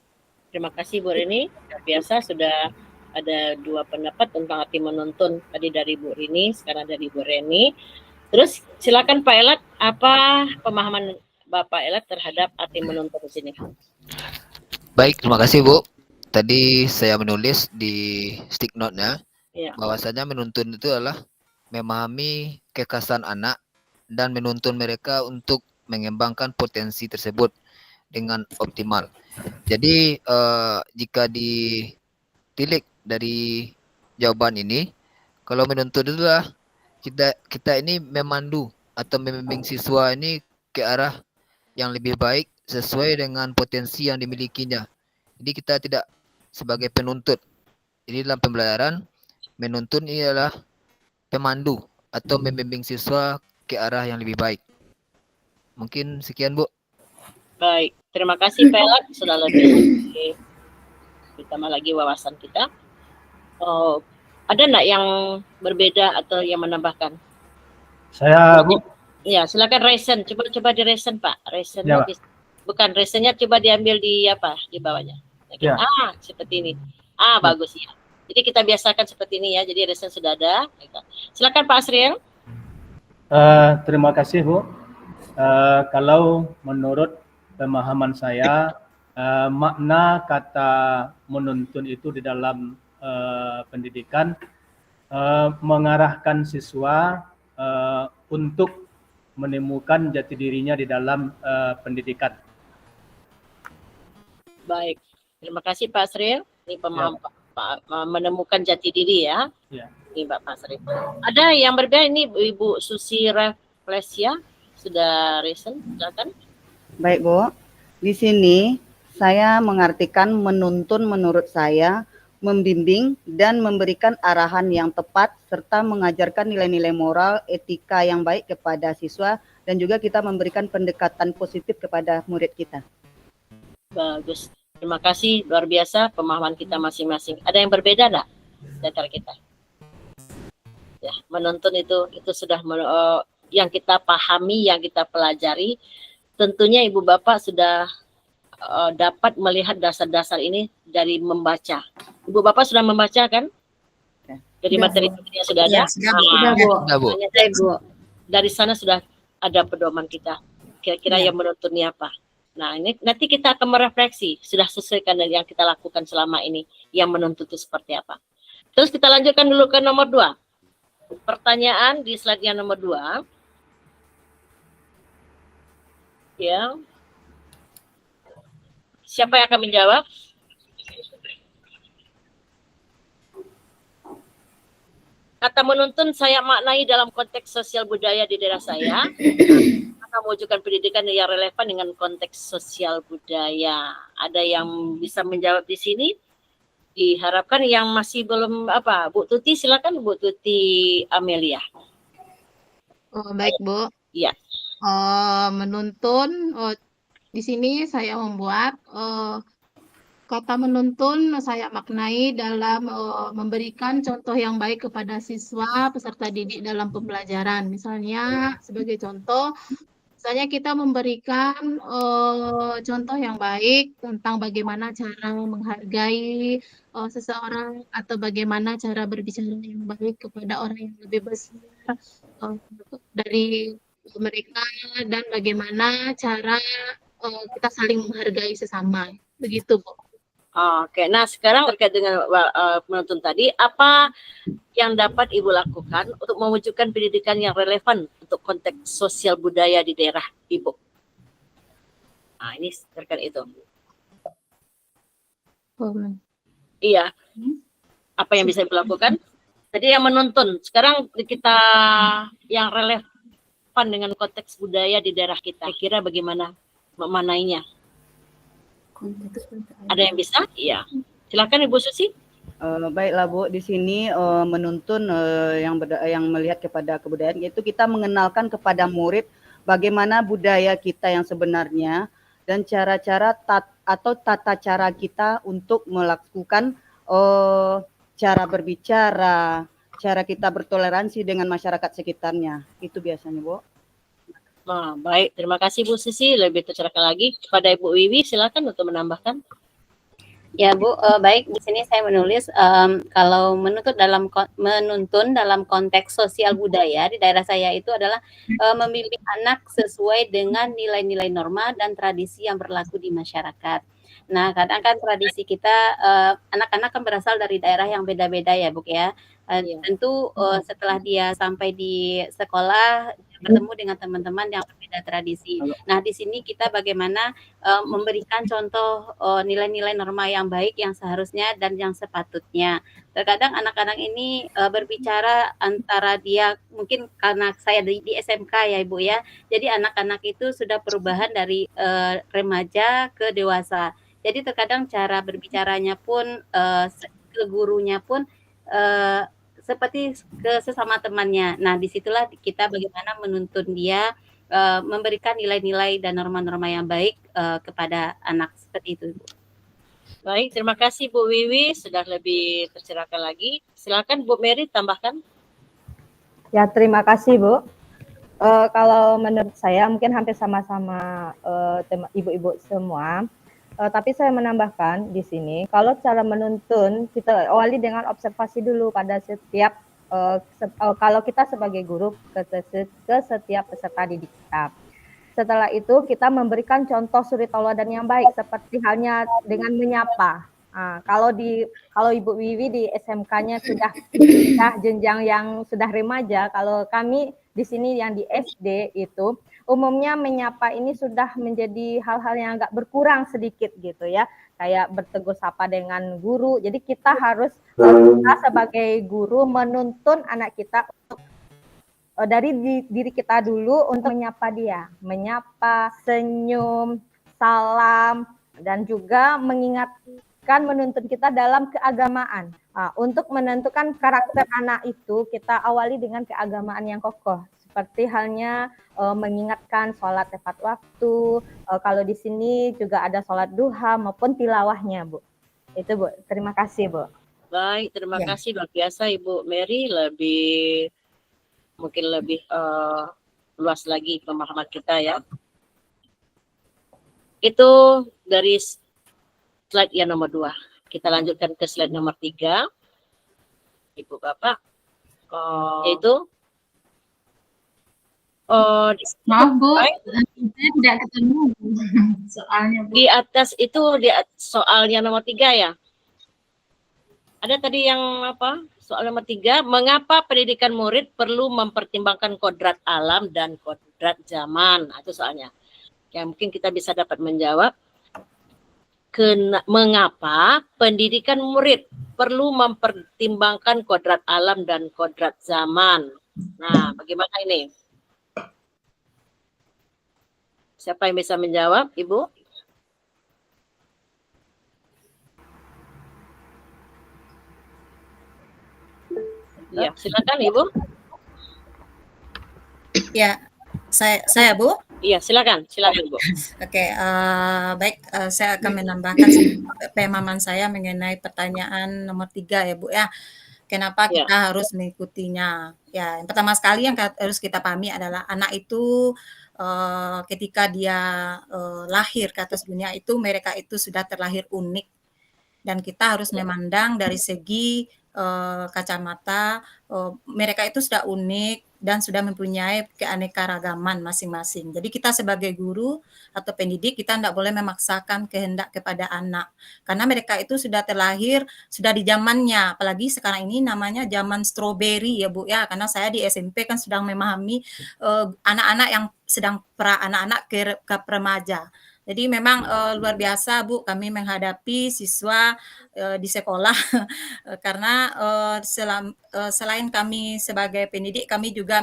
terima kasih Bu Rini. Biasa sudah ada 2 pendapat tentang arti menuntun, tadi dari Bu Rini, sekarang dari Bu Reni. Terus silakan Pak Elat, apa pemahaman Bapak Elat terhadap arti menuntun di sini?
Baik, terima kasih Bu. Tadi saya menulis di stick note-nya bahwasanya menuntun itu adalah memahami kekhasan anak dan menuntun mereka untuk mengembangkan potensi tersebut dengan optimal. Jadi jika ditilik dari jawaban ini, kalau menuntun itu adalah kita ini memandu atau membimbing siswa ini ke arah yang lebih baik sesuai dengan potensi yang dimilikinya. Jadi kita tidak sebagai penuntut. Ini dalam pembelajaran, menuntun ini adalah pemandu atau membimbing siswa ke arah yang lebih baik. Mungkin sekian Bu.
Baik, terima kasih Pak Elat, sudah lebih ditambah lagi wawasan kita. Ada enggak yang berbeda atau yang menambahkan?
Saya, Bu.
Ya, silakan resen. Coba di resen, Pak. Resen
Ya,
bukan resennya, coba diambil di di bawahnya.
Ya.
Seperti ini. Bagus ya. Jadi kita biasakan seperti ini ya. Jadi resen sudah ada. Silakan Pak Asriel.
Terima kasih Bu. Kalau menurut pemahaman saya, makna kata menuntun itu di dalam pendidikan mengarahkan siswa untuk menemukan jati dirinya di dalam pendidikan.
Baik, terima kasih Pak Asriel. Ini pemahaman menemukan jati diri ya. Ini Pak Asriel. Ada yang berbeda ini Ibu Susi Reflesia sudah resen, silakan.
Baik Bu, di sini saya mengartikan menuntun menurut saya membimbing dan memberikan arahan yang tepat serta mengajarkan nilai-nilai moral, etika yang baik kepada siswa dan juga kita memberikan pendekatan positif kepada murid kita.
Bagus. Terima kasih, luar biasa pemahaman kita masing-masing. Ada yang berbeda enggak di antara kita? Ya, menuntun itu sudah yang kita pahami, yang kita pelajari, tentunya Ibu Bapak sudah dapat melihat dasar-dasar ini dari membaca. Ibu Bapak sudah membaca kan? Dari materi yang sudah ada?
Sudah, Bu.
Dari sana sudah ada pedoman kita. Kira-kira yang menuntunnya apa? Nah, ini nanti kita akan merefleksi, sudah sesuaikan dengan yang kita lakukan selama ini, yang menuntut itu seperti apa. Terus kita lanjutkan dulu ke nomor 2. Pertanyaan di slide yang nomor 2. Ya. Siapa yang akan menjawab? Kata menuntun saya maknai dalam konteks sosial budaya di daerah saya. Maka mewujudkan pendidikan yang relevan dengan konteks sosial budaya. Ada yang bisa menjawab di sini? Diharapkan yang masih belum apa, Bu Tuti silakan, Bu Tuti Amelia.
Oh, baik, Bu.
Iya.
Menuntun, di sini saya membuat kata menuntun saya maknai dalam memberikan contoh yang baik kepada siswa peserta didik dalam pembelajaran. Misalnya sebagai contoh, misalnya kita memberikan contoh yang baik tentang bagaimana cara menghargai seseorang atau bagaimana cara berbicara yang baik kepada orang yang lebih besar dari mereka dan bagaimana cara kita saling menghargai sesama. Begitu, Bu.
Oke, nah sekarang terkait dengan menuntun tadi, apa yang dapat Ibu lakukan untuk mewujudkan pendidikan yang relevan untuk konteks sosial budaya di daerah Ibu? Nah, ini terkait itu. Iya. Apa yang bisa Ibu lakukan? Tadi yang menuntun, sekarang kita yang relevan dengan konteks budaya di daerah kita. Kira bagaimana memanainya? Ada yang bisa? Iya. Silakan Ibu Susi.
Baiklah Bu, di sini menuntun yang melihat kepada kebudayaan, yaitu kita mengenalkan kepada murid bagaimana budaya kita yang sebenarnya dan cara-cara atau tata cara kita untuk melakukan cara berbicara, cara kita bertoleransi dengan masyarakat sekitarnya. Itu biasanya, Bu.
Nah, baik, terima kasih Bu Sisi. Lebih tercerahkan lagi kepada Ibu Wiwi, silakan untuk menambahkan.
Ya Bu, baik, di sini saya menulis kalau menuntun dalam konteks sosial budaya di daerah saya itu adalah membimbing anak sesuai dengan nilai-nilai norma dan tradisi yang berlaku di masyarakat. Nah, kadang kan tradisi kita anak-anak kan berasal dari daerah yang beda-beda ya, Bu ya. Tentu setelah dia sampai di sekolah bertemu dengan teman-teman yang berbeda tradisi. Nah, di sini kita bagaimana memberikan contoh nilai-nilai norma yang baik yang seharusnya dan yang sepatutnya. Terkadang anak-anak ini berbicara antara dia, mungkin karena saya di SMK ya Ibu ya, jadi anak-anak itu sudah perubahan dari remaja ke dewasa. Jadi terkadang cara berbicaranya pun ke gurunya pun seperti ke sesama temannya. Nah, disitulah kita bagaimana menuntun dia memberikan nilai-nilai dan norma-norma yang baik kepada anak seperti itu.
Baik, terima kasih Bu Wiwi, sudah lebih tercerahkan lagi. Silakan Bu Mary tambahkan.
Ya, terima kasih Bu. Kalau menurut saya mungkin hampir sama-sama ibu-ibu semua. Tapi saya menambahkan di sini, kalau cara menuntun kita awali dengan observasi dulu pada setiap kalau kita sebagai guru ke setiap peserta didik kita. Setelah itu kita memberikan contoh suri tauladan yang baik seperti halnya dengan menyapa. Kalau Ibu Wiwi di SMK-nya sudah jenjang yang sudah remaja, kalau kami di sini yang di SD itu umumnya menyapa ini sudah menjadi hal-hal yang agak berkurang sedikit gitu ya, kayak bertegur sapa dengan guru. Jadi kita harus sebagai guru menuntun anak kita dari diri kita dulu untuk menyapa dia, menyapa, senyum, salam, dan juga mengingatkan menuntun kita dalam keagamaan. Untuk menentukan karakter anak itu kita awali dengan keagamaan yang kokoh. Seperti halnya mengingatkan sholat tepat waktu. Kalau di sini juga ada sholat duha maupun tilawahnya, Bu. Itu Bu. Terima kasih, Bu.
Baik, terima kasih luar biasa Ibu Mary. Mungkin lebih luas lagi pemahaman kita ya. Itu dari slide yang nomor 2. Kita lanjutkan ke slide nomor 3. Ibu Bapak. Yaitu
Maaf Bu, saya tidak ketemu soalnya Bu.
di atas itu soal yang nomor 3 ya. Ada tadi yang apa? Soal nomor 3, mengapa pendidikan murid perlu mempertimbangkan kodrat alam dan kodrat zaman? Nah, itu soalnya. Ya mungkin kita bisa dapat menjawab. Mengapa pendidikan murid perlu mempertimbangkan kodrat alam dan kodrat zaman? Nah, bagaimana ini? Siapa yang bisa menjawab, Ibu? Ya, silakan Ibu.
Ya, saya Bu.
Iya, silakan Bu.
Oke, baik, saya akan menambahkan pemahaman saya mengenai pertanyaan nomor 3 ya Bu ya. Kenapa kita harus mengikutinya? Ya, yang pertama sekali yang harus kita pahami adalah anak itu ketika dia lahir ke atas dunia itu mereka itu sudah terlahir unik dan kita harus memandang dari segi kacamata mereka itu sudah unik dan sudah mempunyai keanekaragaman masing-masing. Jadi kita sebagai guru atau pendidik kita tidak boleh memaksakan kehendak kepada anak karena mereka itu sudah terlahir sudah di zamannya. Apalagi sekarang ini namanya zaman strawberry ya Bu ya, karena saya di SMP kan sedang memahami anak-anak yang sedang anak-anak ke remaja. Jadi memang luar biasa Bu kami menghadapi siswa di sekolah karena selain kami sebagai pendidik kami juga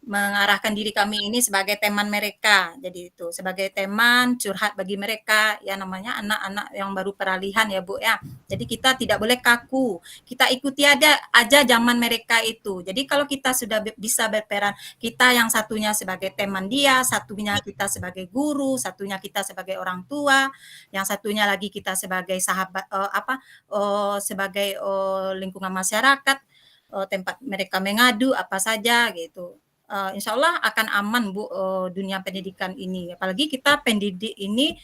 mengarahkan diri kami ini sebagai teman mereka. Jadi itu sebagai teman curhat bagi mereka ya namanya anak-anak yang baru peralihan ya Bu ya. Jadi kita tidak boleh kaku. Kita ikuti aja zaman mereka itu. Jadi kalau kita sudah bisa berperan, kita yang satunya sebagai teman dia, satunya kita sebagai guru, satunya kita sebagai orang tua, yang satunya lagi kita sebagai sahabat sebagai lingkungan masyarakat, tempat mereka mengadu apa saja gitu. Insya Allah akan aman Bu dunia pendidikan ini. Apalagi kita pendidik ini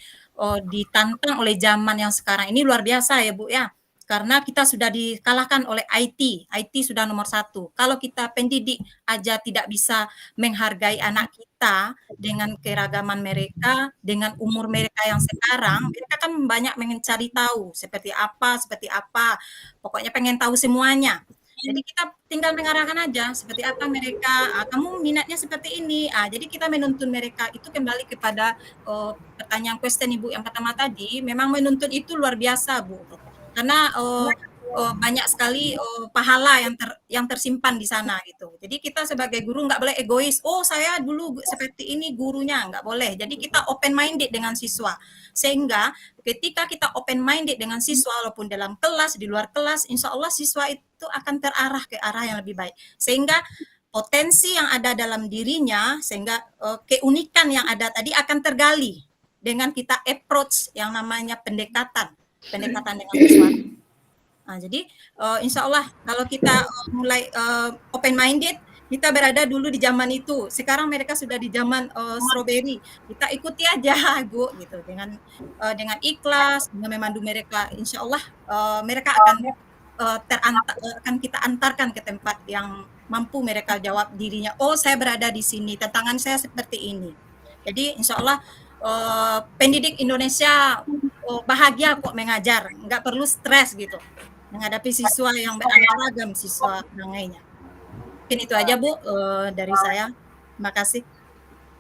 ditantang oleh zaman yang sekarang ini luar biasa ya Bu ya. Karena kita sudah dikalahkan oleh IT sudah nomor 1. Kalau kita pendidik aja tidak bisa menghargai anak kita dengan keragaman mereka, dengan umur mereka yang sekarang, mereka kan banyak mencari tahu seperti apa, pokoknya pengen tahu semuanya. Jadi kita tinggal mengarahkan aja seperti apa mereka, kamu minatnya seperti ini. Jadi kita menuntun mereka itu kembali kepada pertanyaan question Ibu yang pertama tadi, memang menuntun itu luar biasa Bu. Karena banyak sekali pahala yang tersimpan di sana gitu. Jadi kita sebagai guru nggak boleh egois. Oh saya dulu seperti ini gurunya, nggak boleh. Jadi kita open minded dengan siswa. Sehingga ketika kita open minded dengan siswa, walaupun dalam kelas, di luar kelas, insya Allah siswa itu akan terarah ke arah yang lebih baik. Sehingga potensi yang ada dalam dirinya, sehingga keunikan yang ada tadi akan tergali dengan kita approach yang namanya pendekatan dengan siswa. Jadi insya Allah kalau kita mulai open minded, kita berada dulu di zaman itu. Sekarang mereka sudah di zaman strawberry. Kita ikuti aja Bu gitu dengan ikhlas, dengan memandu mereka. Insya Allah mereka akan akan kita antarkan ke tempat yang mampu mereka jawab dirinya. Oh saya berada di sini, tantangan saya seperti ini. Jadi insya Allah pendidik Indonesia bahagia kok mengajar, nggak perlu stres gitu menghadapi siswa yang beraneka ragam, siswa dan lainnya. Mungkin itu aja Bu dari saya. Terima kasih.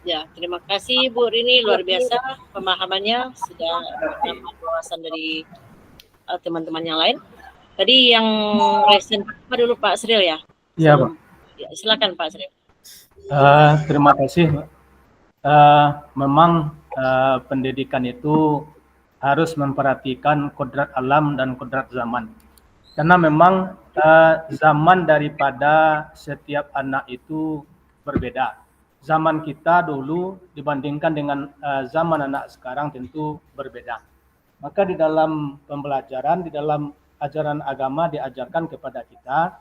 Ya, terima kasih Bu Rini, luar biasa pemahamannya, sudah menambah wawasan dari teman-teman yang lain. Tadi yang resen apa dulu Pak Sril ya?
Iya Pak.
Ya, silakan Pak Sril.
Terima kasih. Memang pendidikan itu harus memperhatikan kodrat alam dan kodrat zaman. Karena memang zaman daripada setiap anak itu berbeda. Zaman kita dulu dibandingkan dengan zaman anak sekarang tentu berbeda. Maka di dalam pembelajaran, di dalam ajaran agama diajarkan kepada kita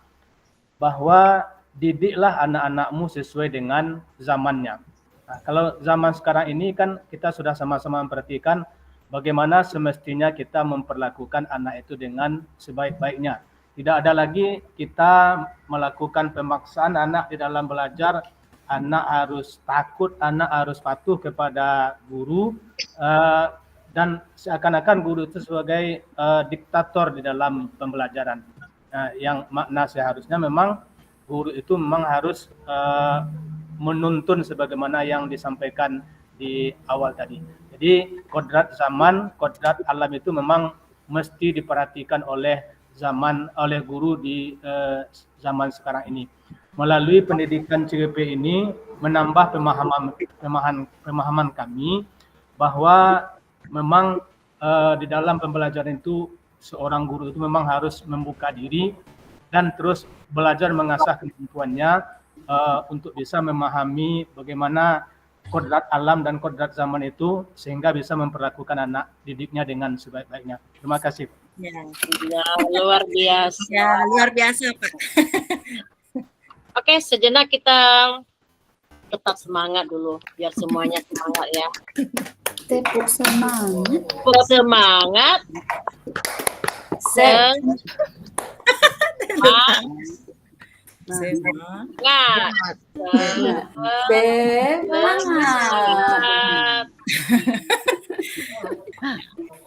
bahwa didiklah anak-anakmu sesuai dengan zamannya. Nah, kalau zaman sekarang ini kan kita sudah sama-sama memperhatikan bagaimana semestinya kita memperlakukan anak itu dengan sebaik-baiknya. Tidak ada lagi kita melakukan pemaksaan anak di dalam belajar, anak harus takut, anak harus patuh kepada guru, dan seakan-akan guru itu sebagai diktator di dalam pembelajaran. Yang makna seharusnya memang guru itu memang harus menuntun sebagaimana yang disampaikan di awal tadi. Jadi kodrat zaman, kodrat alam itu memang mesti diperhatikan oleh guru di zaman sekarang ini. Melalui pendidikan CGP ini menambah pemahaman kami bahwa memang di dalam pembelajaran itu seorang guru itu memang harus membuka diri dan terus belajar mengasah kemampuannya untuk bisa memahami bagaimana kodrat alam dan kodrat zaman itu sehingga bisa memperlakukan anak didiknya dengan sebaik-baiknya. Terima kasih.
Ya, luar biasa.
Ya, luar biasa, Pak.
Oke, sejenak kita tetap semangat dulu, biar semuanya semangat ya.
Tepuk semangat.
Tepuk semangat. Semangat. Semangat.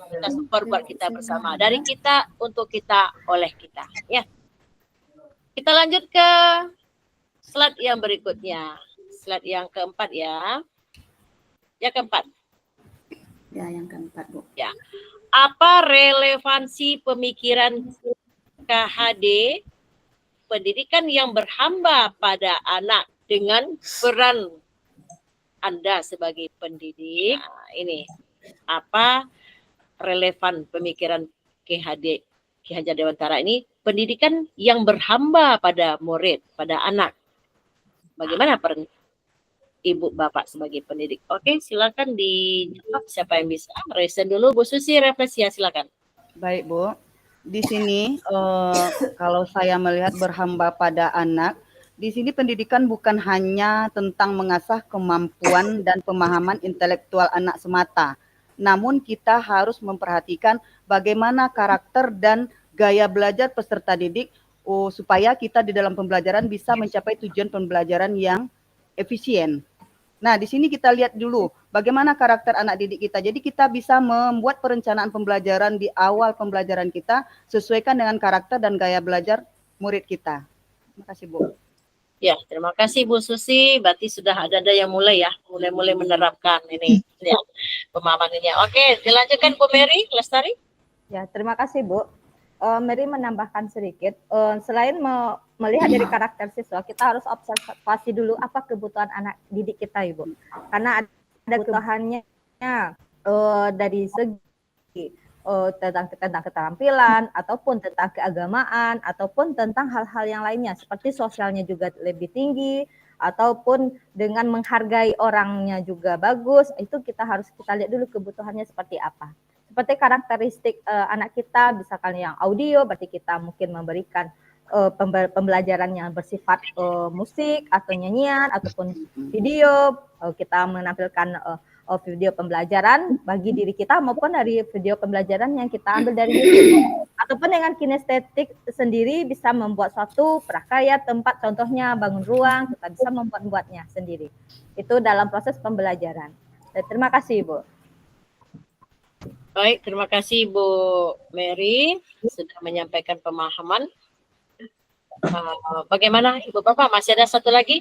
Kita support buat kita bersama. Dari kita, untuk kita, oleh kita. Ya. Kita lanjut ke slide yang berikutnya. Slide yang keempat ya. Yang keempat.
Ya, yang keempat, Bu.
Ya. Apa relevansi pemikiran KHD pendidikan yang berhamba pada anak dengan peran Anda sebagai pendidik? Nah, ini apa relevan pemikiran Ki Hajar Dewantara ini, pendidikan yang berhamba pada murid, pada anak. Bagaimana peran Ibu Bapak sebagai pendidik? Oke, silakan dijawab siapa yang bisa. Resen dulu, Bu Susi, refleksi ya, silakan.
Baik, Bu. Di sini kalau saya melihat berhamba pada anak, di sini pendidikan bukan hanya tentang mengasah kemampuan dan pemahaman intelektual anak semata, namun kita harus memperhatikan bagaimana karakter dan gaya belajar peserta didik supaya kita di dalam pembelajaran bisa mencapai tujuan pembelajaran yang efisien. Nah, di sini kita lihat dulu bagaimana karakter anak didik kita. Jadi kita bisa membuat perencanaan pembelajaran di awal pembelajaran kita sesuaikan dengan karakter dan gaya belajar murid kita. Terima kasih, Bu.
Ya, terima kasih Bu Susi. Berarti sudah ada yang mulai ya, mulai menerapkan ini ya, pemahaman ini. Oke, dilanjutkan Bu Mary Lestari.
Ya, terima kasih Bu. Mary menambahkan sedikit. Selain melihat dari karakter siswa, kita harus observasi dulu apa kebutuhan anak didik kita, Ibu. Karena ada kebutuhannya dari segi tentang keterampilan, ataupun tentang keagamaan, ataupun tentang hal-hal yang lainnya, seperti sosialnya juga lebih tinggi, ataupun dengan menghargai orangnya juga bagus. Itu kita lihat dulu kebutuhannya seperti apa. Seperti karakteristik anak kita, misalkan yang audio, berarti kita mungkin memberikan pembelajaran yang bersifat musik atau nyanyian ataupun video. Kita menampilkan video pembelajaran bagi diri kita maupun dari video pembelajaran yang kita ambil dari YouTube. Ataupun dengan kinestetik sendiri bisa membuat suatu prakarya tempat, contohnya bangun ruang, kita bisa membuatnya sendiri. Itu dalam proses pembelajaran. Terima kasih, Bu.
Baik, terima kasih Bu Mary sudah menyampaikan pemahaman. Bagaimana Ibu Bapak, masih ada satu lagi?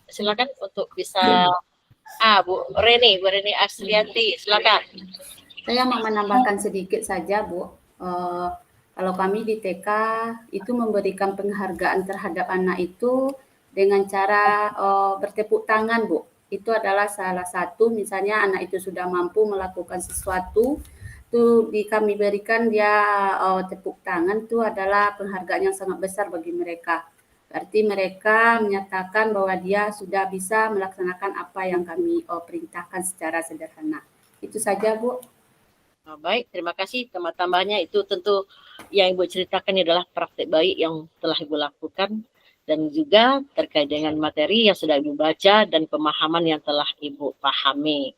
Silakan untuk bisa Bu Reni Asrianti, silakan.
Saya mau menambahkan sedikit saja, Bu. Kalau kami di TK itu memberikan penghargaan terhadap anak itu dengan cara bertepuk tangan, Bu. Itu adalah salah satu, misalnya anak itu sudah mampu melakukan sesuatu, itu kami berikan dia tepuk tangan, itu adalah penghargaan yang sangat besar bagi mereka. Berarti mereka menyatakan bahwa dia sudah bisa melaksanakan apa yang kami perintahkan secara sederhana. Itu saja, Bu.
Baik, terima kasih. Tambah-tambahnya itu tentu yang Ibu ceritakan adalah praktek baik yang telah Ibu lakukan dan juga terkait dengan materi yang sudah Ibu baca dan pemahaman yang telah Ibu pahami.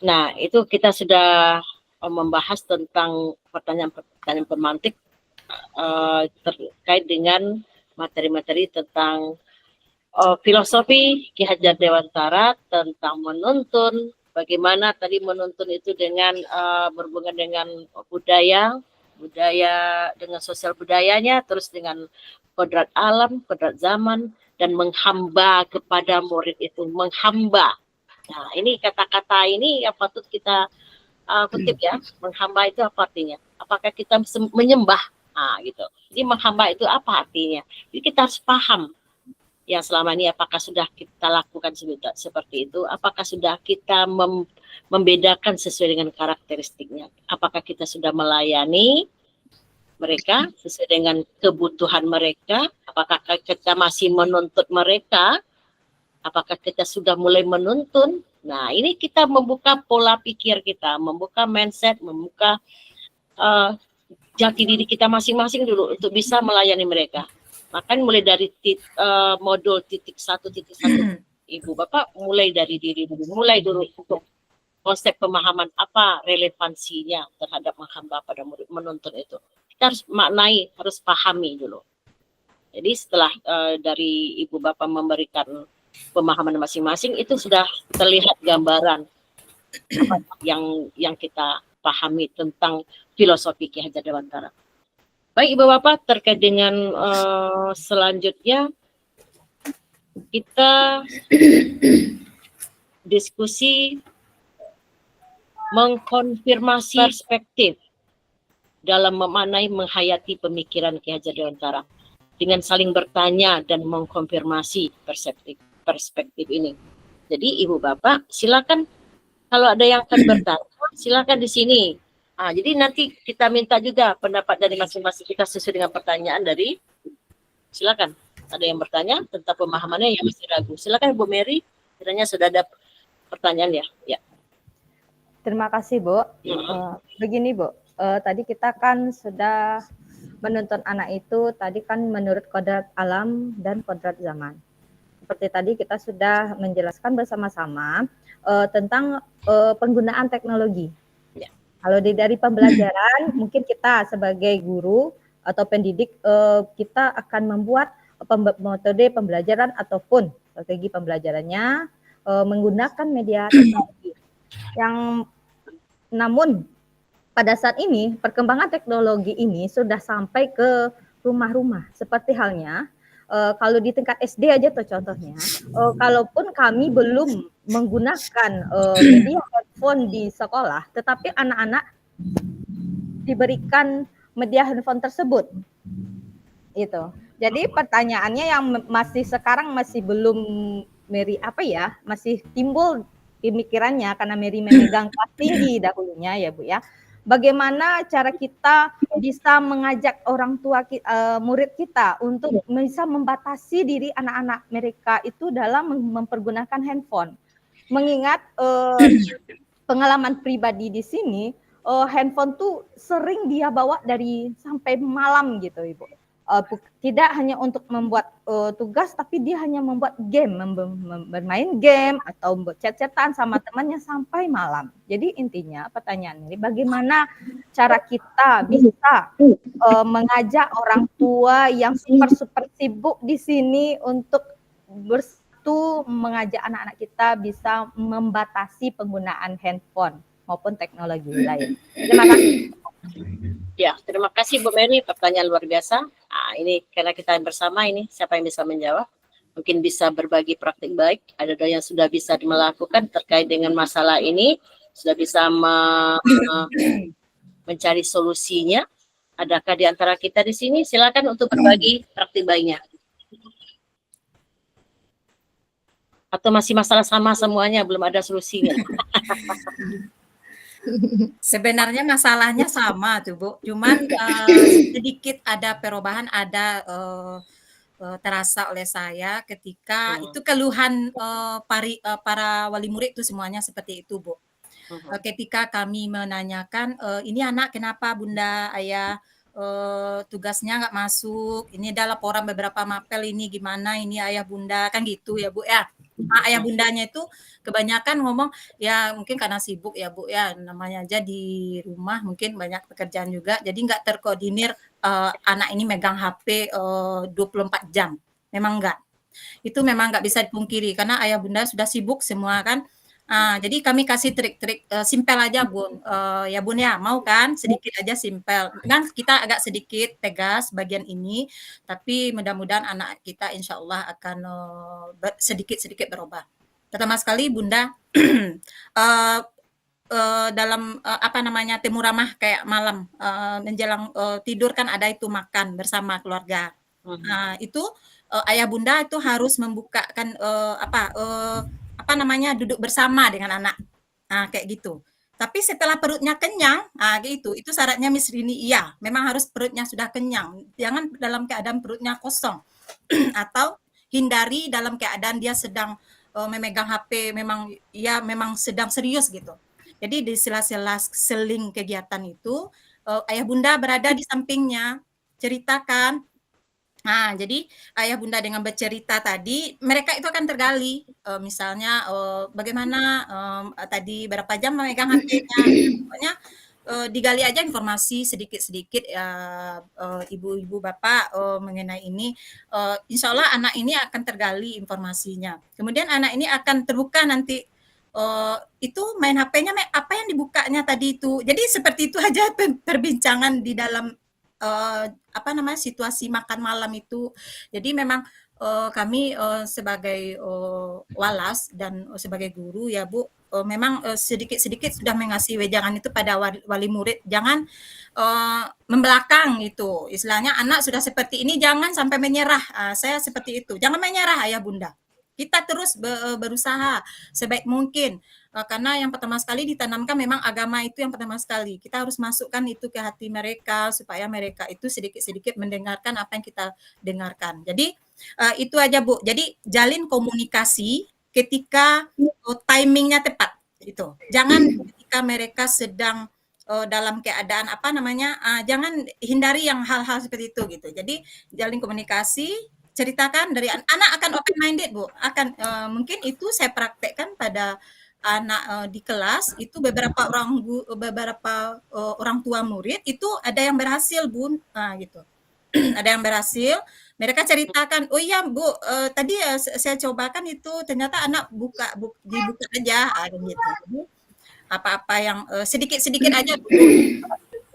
Nah, itu kita sudah membahas tentang pertanyaan-pertanyaan pemantik terkait dengan materi-materi tentang filosofi Ki Hajar Dewantara, tentang menuntun, bagaimana tadi menuntun itu dengan berhubungan dengan budaya dengan sosial budayanya, terus dengan kodrat alam, kodrat zaman, dan menghamba kepada murid itu, menghamba. Nah, ini kata-kata ini yang patut kita kutip ya. Menghamba itu apa artinya? Apakah kita menyembah? Nah, gitu. Jadi menghamba itu apa artinya? Jadi kita harus paham yang selama ini apakah sudah kita lakukan seperti itu, apakah sudah kita membedakan sesuai dengan karakteristiknya, apakah kita sudah melayani mereka sesuai dengan kebutuhan mereka, apakah kita masih menuntut mereka, apakah kita sudah mulai menuntun. Nah, ini kita membuka pola pikir kita, membuka mindset, membuka jati diri kita masing-masing dulu untuk bisa melayani mereka. Maka mulai dari modul titik 1.1, Ibu Bapak mulai dari diri dulu, mulai dulu untuk konsep pemahaman apa relevansinya terhadap menghamba pada murid, menuntun itu. Kita harus maknai, harus pahami dulu. Jadi setelah dari Ibu Bapak memberikan pemahaman masing-masing, itu sudah terlihat gambaran yang kita pahami tentang filosofi Ki Hajar Dewantara. Baik Ibu Bapak, terkait dengan selanjutnya kita diskusi mengkonfirmasi perspektif dalam memaknai menghayati pemikiran Ki Hajar Dewantara dengan saling bertanya dan mengkonfirmasi perspektif ini. Jadi Ibu Bapak silakan, kalau ada yang akan bertanya silakan di sini. Jadi nanti kita minta juga pendapat dari masing-masing kita sesuai dengan pertanyaan dari, silakan. Ada yang bertanya tentang pemahamannya yang masih ragu. Silakan Bu Mary, kiranya sudah ada pertanyaan ya. Ya.
Terima kasih Bu. Begini Bu, tadi kita kan sudah menuntun anak itu tadi kan menurut kodrat alam dan kodrat zaman. Seperti tadi kita sudah menjelaskan bersama-sama tentang penggunaan teknologi. Kalau dari pembelajaran, mungkin kita sebagai guru atau pendidik, kita akan membuat metode pembelajaran ataupun strategi pembelajarannya menggunakan media teknologi. Namun pada saat ini perkembangan teknologi ini sudah sampai ke rumah-rumah. Seperti halnya kalau di tingkat SD aja tuh contohnya, kalaupun kami belum menggunakan media handphone di sekolah, tetapi anak-anak diberikan media handphone tersebut. Itu. Jadi pertanyaannya yang masih sekarang masih belum masih timbul pemikirannya karena Mary memegang kelas tinggi dahulunya ya Bu ya. Bagaimana cara kita bisa mengajak orang tua murid kita untuk bisa membatasi diri anak-anak mereka itu dalam mempergunakan handphone. Mengingat pengalaman pribadi di sini, handphone tuh sering dia bawa dari sampai malam gitu Ibu. Tidak hanya untuk membuat tugas, tapi dia hanya membuat game, bermain game atau chat-chatan sama temannya sampai malam. Jadi intinya pertanyaan ini, bagaimana cara kita bisa mengajak orang tua yang super sibuk di sini untuk bersatu mengajak anak-anak kita bisa membatasi penggunaan handphone maupun teknologi lain. Terima kasih.
Ya, terima kasih Bu Mary, pertanyaan luar biasa. Ini karena kita bersama ini, siapa yang bisa menjawab? Mungkin bisa berbagi praktik baik. Ada yang sudah bisa melakukan terkait dengan masalah ini, sudah bisa mencari solusinya. Adakah di antara kita di sini? Silakan untuk berbagi praktik baiknya. Atau masih masalah sama semuanya, belum ada solusinya?
Sebenarnya masalahnya sama tuh Bu, cuman sedikit ada perubahan, ada terasa oleh saya ketika itu keluhan para wali murid itu semuanya seperti itu Bu. Ketika kami menanyakan, ini anak kenapa Bunda Ayah tugasnya nggak masuk, ini ada laporan beberapa mapel ini gimana, ini ayah bunda, kan gitu ya Bu ya. Nah, ayah bundanya itu kebanyakan ngomong, ya mungkin karena sibuk ya Bu ya, namanya aja di rumah mungkin banyak pekerjaan juga, jadi nggak terkoordinir anak ini megang HP 24 jam, memang nggak. Itu memang nggak bisa dipungkiri karena ayah bunda sudah sibuk semua kan. Jadi kami kasih trik-trik simpel aja Bun, ya Bun ya, mau kan sedikit aja simpel. Kan kita agak sedikit tegas bagian ini, tapi mudah-mudahan anak kita insya Allah akan sedikit-sedikit berubah. Pertama sekali Bunda, dalam apa namanya temu ramah kayak malam menjelang tidur kan ada itu makan bersama keluarga. Itu ayah bunda itu harus membukakan apa namanya duduk bersama dengan anak, kayak gitu. Tapi setelah perutnya kenyang, gitu, itu syaratnya Miss Rini, iya, memang harus perutnya sudah kenyang, jangan dalam keadaan perutnya kosong, atau hindari dalam keadaan dia sedang memegang HP, memang sedang serius gitu. Jadi di sela-sela seling kegiatan itu, ayah bunda berada di sampingnya, ceritakan. Jadi ayah bunda dengan bercerita tadi, mereka itu akan tergali. Misalnya bagaimana tadi berapa jam memegang HP-nya. Pokoknya digali aja informasi sedikit-sedikit ibu-ibu bapak mengenai ini. Insya Allah anak ini akan tergali informasinya. Kemudian anak ini akan terbuka nanti. Itu main HP-nya apa yang dibukanya tadi itu. Jadi seperti itu aja perbincangan di dalam situasi makan malam itu. Jadi memang kami sebagai walas dan sebagai guru ya Bu, memang sedikit-sedikit sudah mengasih wejangan itu pada wali murid, jangan membelakang itu. Istilahnya anak sudah seperti ini jangan sampai menyerah. Saya seperti itu. Jangan menyerah ayah bunda. Kita terus berusaha sebaik mungkin. Karena yang pertama sekali ditanamkan memang agama itu yang pertama sekali. Kita harus masukkan itu ke hati mereka supaya mereka itu sedikit-sedikit mendengarkan apa yang kita dengarkan. Jadi itu aja Bu. Jadi jalin komunikasi ketika timingnya tepat itu. Jangan ketika mereka sedang dalam keadaan jangan hindari yang hal-hal seperti itu gitu. Jadi jalin komunikasi, ceritakan dari anak akan open minded Bu. Akan mungkin itu saya praktekkan pada anak di kelas itu beberapa orang tua murid itu ada yang berhasil Bun, gitu. Ada yang berhasil, mereka ceritakan, oh iya Bu, tadi saya cobakan itu ternyata anak dibuka aja, gitu. Jadi, apa-apa yang sedikit-sedikit aja itu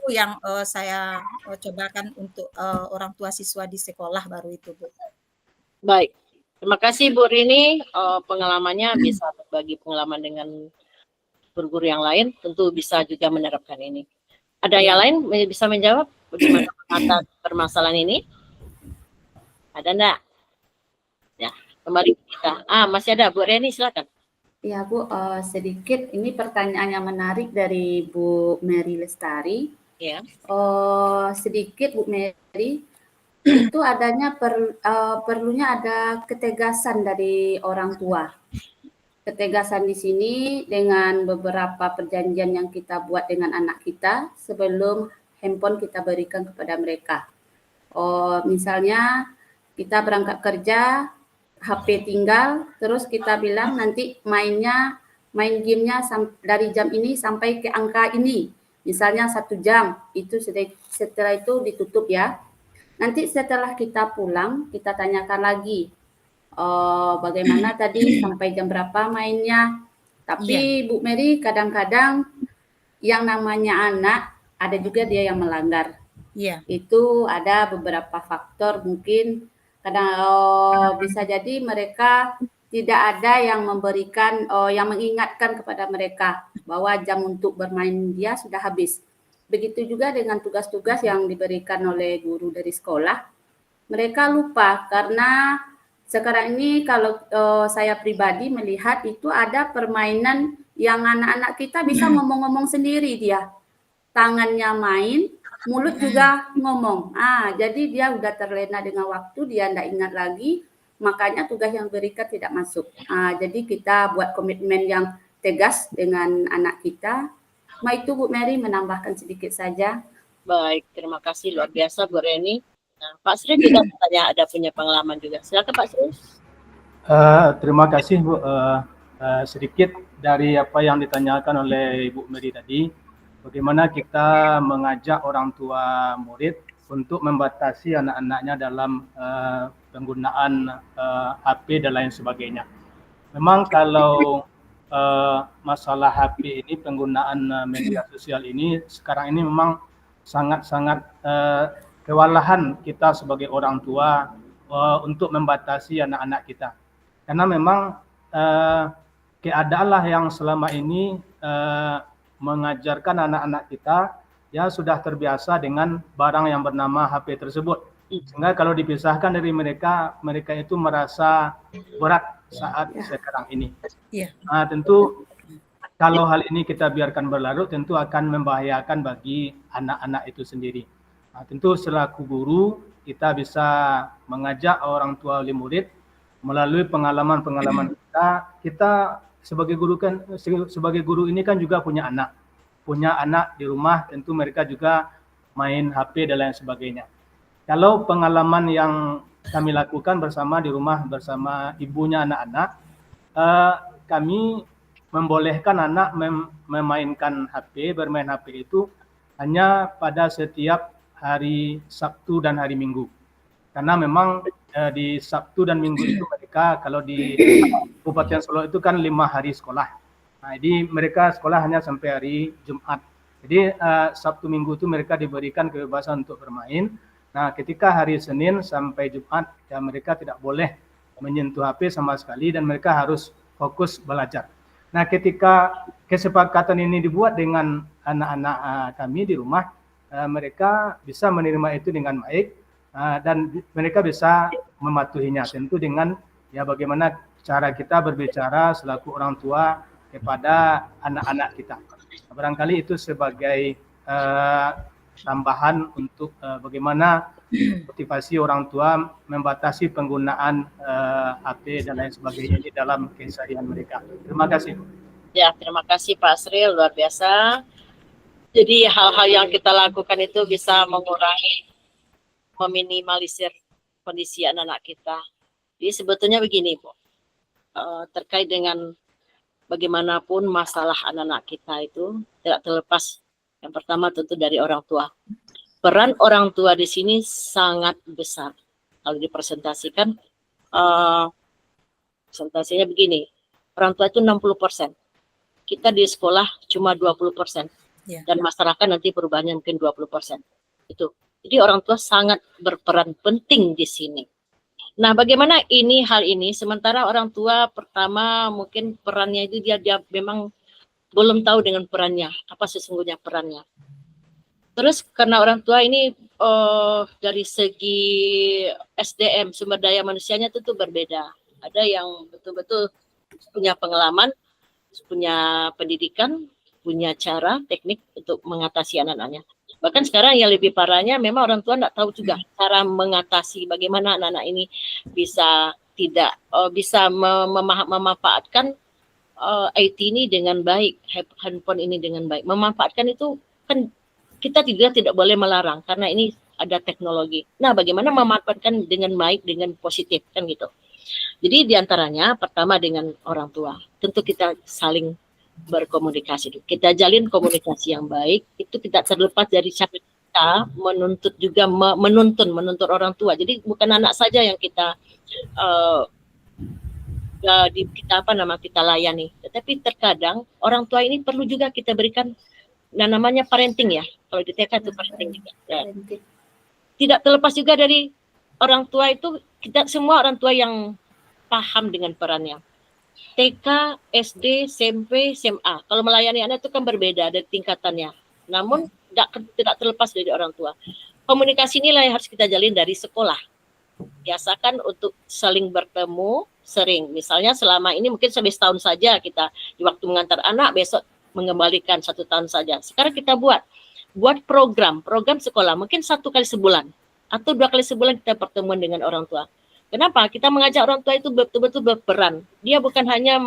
yang saya cobakan untuk orang tua siswa di sekolah baru itu Bu.
Baik. Terima kasih Bu Rini, pengalamannya bisa berbagi pengalaman dengan guru-guru yang lain, tentu bisa juga menerapkan ini. Ada yang lain bisa menjawab bagaimana mengatasi permasalahan ini? Ada enggak? Ya, kembali kita. Masih ada Bu Rini, silakan.
Ya Bu, sedikit ini pertanyaan yang menarik dari Bu Mary Lestari.
Ya.
Sedikit Bu Mary, itu adanya perlunya ada ketegasan dari orang tua. Ketegasan di sini dengan beberapa perjanjian yang kita buat dengan anak kita sebelum handphone kita berikan kepada mereka. Misalnya kita berangkat kerja, HP tinggal, terus kita bilang nanti main gamenya dari jam ini sampai ke angka ini. Misalnya 1 jam, itu setelah itu ditutup ya. Nanti setelah kita pulang, kita tanyakan lagi bagaimana tadi sampai jam berapa mainnya. Tapi Bu Mary kadang-kadang yang namanya anak ada juga dia yang melanggar. Itu ada beberapa faktor mungkin kadang bisa jadi mereka tidak ada yang memberikan yang mengingatkan kepada mereka bahwa jam untuk bermain dia sudah habis. Begitu juga dengan tugas-tugas yang diberikan oleh guru dari sekolah. Mereka lupa karena sekarang ini kalau saya pribadi melihat itu ada permainan yang anak-anak kita bisa ngomong-ngomong sendiri dia. Tangannya main, mulut juga ngomong. Jadi dia udah terlena dengan waktu, dia tidak ingat lagi, makanya tugas yang diberikan tidak masuk. Jadi kita buat komitmen yang tegas dengan anak kita. Itu Bu Mary menambahkan sedikit saja.
Baik, terima kasih luar biasa Bu Reni. Nah, Pak Sri juga katanya ada punya pengalaman juga. Silakan Pak Sri.
Terima kasih Bu. Sedikit dari apa yang ditanyakan oleh Ibu Mary tadi, bagaimana kita mengajak orang tua murid untuk membatasi anak-anaknya dalam penggunaan HP dan lain sebagainya. Memang kalau masalah HP ini, penggunaan media sosial ini sekarang ini memang sangat-sangat kewalahan kita sebagai orang tua untuk membatasi anak-anak kita. Karena memang keadaanlah yang selama ini mengajarkan anak-anak kita ya sudah terbiasa dengan barang yang bernama HP tersebut. Sehingga kalau dipisahkan dari mereka, mereka itu merasa berat saat sekarang ini. Nah, tentu kalau hal ini kita biarkan berlarut, tentu akan membahayakan bagi anak-anak itu sendiri. Nah, tentu selaku guru, kita bisa mengajak orang tua wali murid melalui pengalaman-pengalaman kita sebagai guru ini kan juga punya anak di rumah, tentu mereka juga main HP dan lain sebagainya. Kalau pengalaman yang kami lakukan bersama di rumah bersama ibunya anak-anak, kami membolehkan anak memainkan HP, bermain HP itu hanya pada setiap hari Sabtu dan hari Minggu. Karena memang di Sabtu dan Minggu itu mereka, kalau di Kabupaten Solo itu kan 5 hari sekolah. Nah, jadi mereka sekolah hanya sampai hari Jumat. Jadi Sabtu Minggu itu mereka diberikan kebebasan untuk bermain. Nah, ketika hari Senin sampai Jumat, ya mereka tidak boleh menyentuh HP sama sekali dan mereka harus fokus belajar. Nah, ketika kesepakatan ini dibuat dengan anak-anak kami di rumah, mereka bisa menerima itu dengan baik dan mereka bisa mematuhinya. Tentu dengan ya bagaimana cara kita berbicara selaku orang tua kepada anak-anak kita. Barangkali itu sebagai tambahan untuk bagaimana motivasi orang tua membatasi penggunaan HP dan lain sebagainya di dalam keseharian mereka. Terima kasih.
Ya, terima kasih Pak Sri, luar biasa. Jadi hal-hal yang kita lakukan itu bisa mengurangi, meminimalisir kondisi anak-anak kita. Jadi sebetulnya begini, Bu, terkait dengan bagaimanapun masalah anak-anak kita itu tidak terlepas. Yang pertama tentu dari orang tua. Peran orang tua di sini sangat besar. Kalau dipresentasikan, presentasinya begini, orang tua itu 60%. Kita di sekolah cuma 20%. Dan masyarakat nanti perubahannya mungkin 20%. Itu. Jadi orang tua sangat berperan penting di sini. Nah, bagaimana hal ini, sementara orang tua pertama mungkin perannya itu dia memang belum tahu dengan perannya, apa sesungguhnya perannya. Terus karena orang tua ini dari segi SDM, sumber daya manusianya itu berbeda. Ada yang betul-betul punya pengalaman, punya pendidikan, punya cara, teknik untuk mengatasi anak-anaknya. Bahkan sekarang yang lebih parahnya memang orang tua tidak tahu juga cara mengatasi bagaimana anak-anak ini bisa memanfaatkan IT ini dengan baik, handphone ini dengan baik. Memanfaatkan itu kan kita tidak boleh melarang karena ini ada teknologi. Nah, bagaimana memanfaatkan dengan baik, dengan positif kan gitu. Jadi diantaranya pertama dengan orang tua. Tentu kita saling berkomunikasi. Kita jalin komunikasi yang baik. Itu tidak terlepas dari siapa kita menuntut juga menuntut orang tua. Jadi bukan anak saja yang kita kita layani, tetapi terkadang orang tua ini perlu juga kita berikan namanya parenting ya, kalau di TK itu parenting juga. Ya. Tidak terlepas juga dari orang tua itu, kita semua orang tua yang paham dengan perannya. TK, SD, SMP, SMA, kalau melayani anak itu kan berbeda dari tingkatannya, namun tidak terlepas dari orang tua. Komunikasi inilah yang harus kita jalin dari sekolah. Biasakan untuk saling bertemu sering. Misalnya selama ini mungkin sampai setahun saja kita di waktu mengantar anak, besok mengembalikan 1 tahun saja. Sekarang kita buat program sekolah mungkin 1 kali sebulan atau 2 kali sebulan kita pertemuan dengan orang tua. Kenapa? Kita mengajak orang tua itu betul-betul berperan. Dia bukan hanya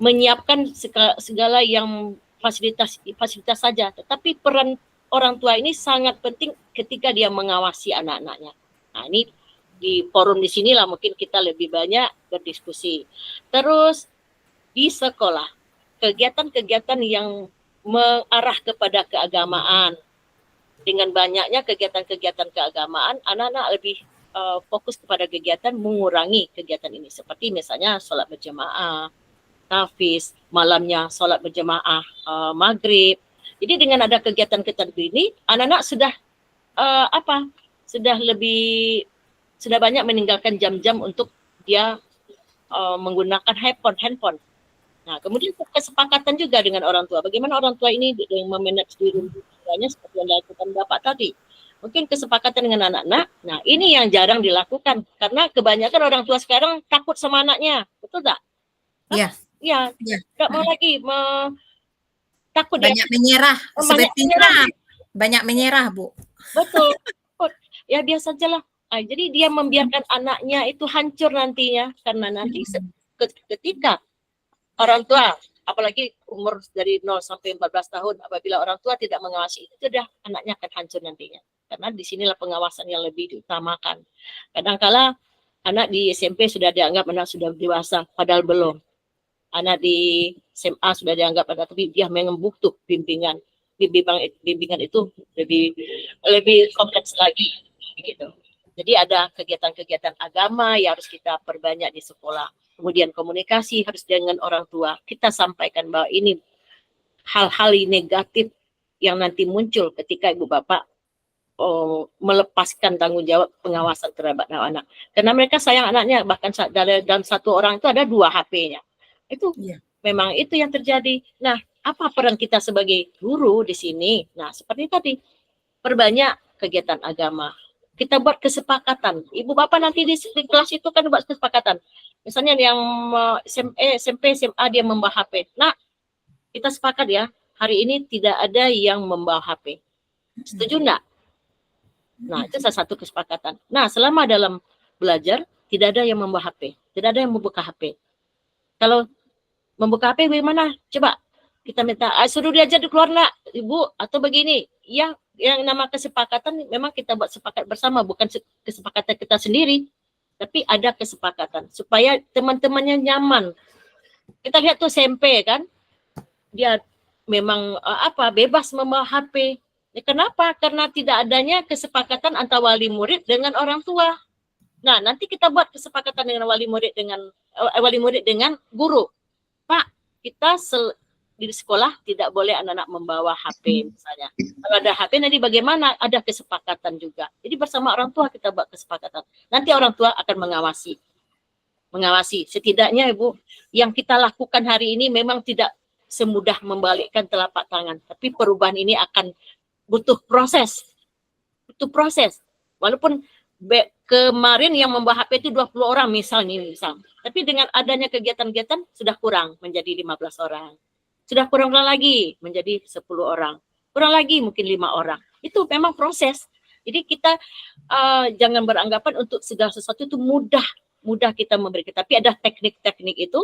menyiapkan segala yang fasilitas saja, tetapi peran orang tua ini sangat penting ketika dia mengawasi anak-anaknya. Nah, ini di forum di sinilah mungkin kita lebih banyak berdiskusi. Terus di sekolah, kegiatan-kegiatan yang mengarah kepada keagamaan. Dengan banyaknya kegiatan-kegiatan keagamaan, anak-anak lebih fokus kepada kegiatan mengurangi kegiatan ini. Seperti misalnya sholat berjemaah, tahfiz, malamnya sholat berjemaah maghrib. Jadi dengan ada kegiatan-kegiatan ini, anak-anak sudah sudah banyak meninggalkan jam-jam untuk dia menggunakan handphone. Nah, kemudian kesepakatan juga dengan orang tua. Bagaimana orang tua ini yang memanage di rumahnya seperti yang dilakukan Bapak tadi. Mungkin kesepakatan dengan anak-anak. Nah, ini yang jarang dilakukan karena kebanyakan orang tua sekarang takut sama anaknya. Betul tak?
Iya.
Iya. Tidak mau lagi takut
banyak menyerah. Sepertinya banyak menyerah, Bu.
Betul. Ya biasa saja lah. Jadi dia membiarkan anaknya itu hancur nantinya karena nanti ketika orang tua, apalagi umur dari 0 sampai 14 tahun, apabila orang tua tidak mengawasi itu sudah anaknya akan hancur nantinya. Karena di sinilah pengawasan yang lebih diutamakan. Kadang-kala anak di SMP sudah dianggap anak sudah dewasa, padahal belum. Anak di SMA sudah dianggap anak, tapi dia memang butuh bimbingan. Bimbingan itu lebih kompleks lagi, begitu. Jadi ada kegiatan-kegiatan agama yang harus kita perbanyak di sekolah. Kemudian komunikasi harus dengan orang tua. Kita sampaikan bahwa ini hal-hal negatif yang nanti muncul ketika ibu bapak melepaskan tanggung jawab pengawasan terhadap anak-anak. Karena mereka sayang anaknya, bahkan dalam satu orang itu ada 2 HP-nya. Itu memang itu yang terjadi. Nah, apa peran kita sebagai guru di sini? Nah, seperti tadi, perbanyak kegiatan agama. Kita buat kesepakatan. Ibu bapak nanti di kelas itu kan buat kesepakatan. Misalnya yang SMP, SMA dia membawa HP. Nah, kita sepakat ya, hari ini tidak ada yang membawa HP. Setuju enggak? Nah, itu salah satu kesepakatan. Nah, selama dalam belajar, tidak ada yang membawa HP. Tidak ada yang membuka HP. Kalau membuka HP bagaimana? Coba kita minta, suruh dia jadi keluar nak, ibu, atau begini. Yang nama kesepakatan memang kita buat sepakat bersama, bukan kesepakatan kita sendiri. Tapi ada kesepakatan supaya teman-temannya nyaman. Kita lihat tuh SMP kan, dia memang bebas membawa HP. Ya, kenapa? Karena tidak adanya kesepakatan antara wali murid dengan orang tua. Nah, nanti kita buat kesepakatan dengan wali murid dengan guru. Pak, kita di sekolah tidak boleh anak-anak membawa HP misalnya. Kalau ada HP nanti bagaimana? Ada kesepakatan juga. Jadi bersama orang tua kita buat kesepakatan. Nanti orang tua akan mengawasi. Setidaknya Ibu, yang kita lakukan hari ini memang tidak semudah membalikkan telapak tangan. Tapi perubahan ini akan butuh proses. Walaupun kemarin yang membawa HP itu 20 orang misal. Tapi dengan adanya kegiatan-kegiatan sudah kurang menjadi 15 orang. Sudah kurang lagi menjadi 10 orang. Kurang lagi mungkin 5 orang. Itu memang proses. Jadi kita jangan beranggapan untuk segala sesuatu itu mudah kita memberikan. Tapi ada teknik-teknik itu.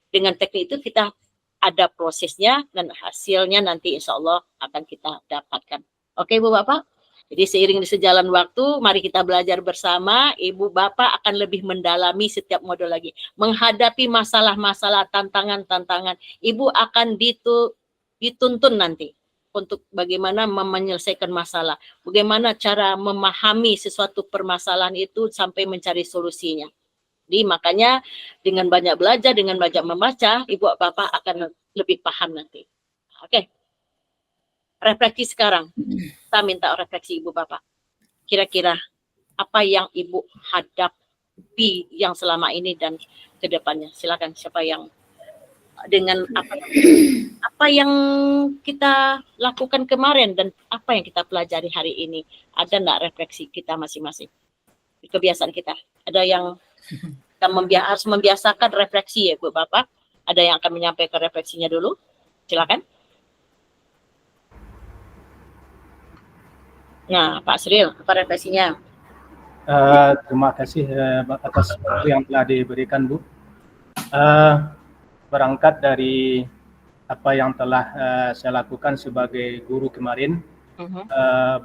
Dengan teknik itu kita ada prosesnya dan hasilnya nanti insya Allah akan kita dapatkan. Oke Ibu Bapak? Jadi seiring di sejalan waktu, mari kita belajar bersama. Ibu Bapak akan lebih mendalami setiap modul lagi. Menghadapi masalah-masalah, tantangan-tantangan. Ibu akan dituntun nanti untuk bagaimana menyelesaikan masalah. Bagaimana cara memahami sesuatu permasalahan itu sampai mencari solusinya. Jadi makanya dengan banyak belajar, dengan banyak membaca, Ibu Bapak akan lebih paham nanti. Oke. Refleksi sekarang. Kita minta refleksi Ibu Bapak. Kira-kira apa yang Ibu hadapi yang selama ini dan ke depannya? Silakan siapa yang dengan apa yang kita lakukan kemarin dan apa yang kita pelajari hari ini. Ada enggak refleksi kita masing-masing? Kebiasaan kita. Ada yang kita harus membiasakan refleksi ya Ibu Bapak. Ada yang akan menyampaikan refleksinya dulu? Silakan. Nah, Pak Sril, apa refleksinya?
Terima kasih atas waktu yang telah diberikan, Bu. Berangkat dari apa yang telah saya lakukan sebagai guru kemarin,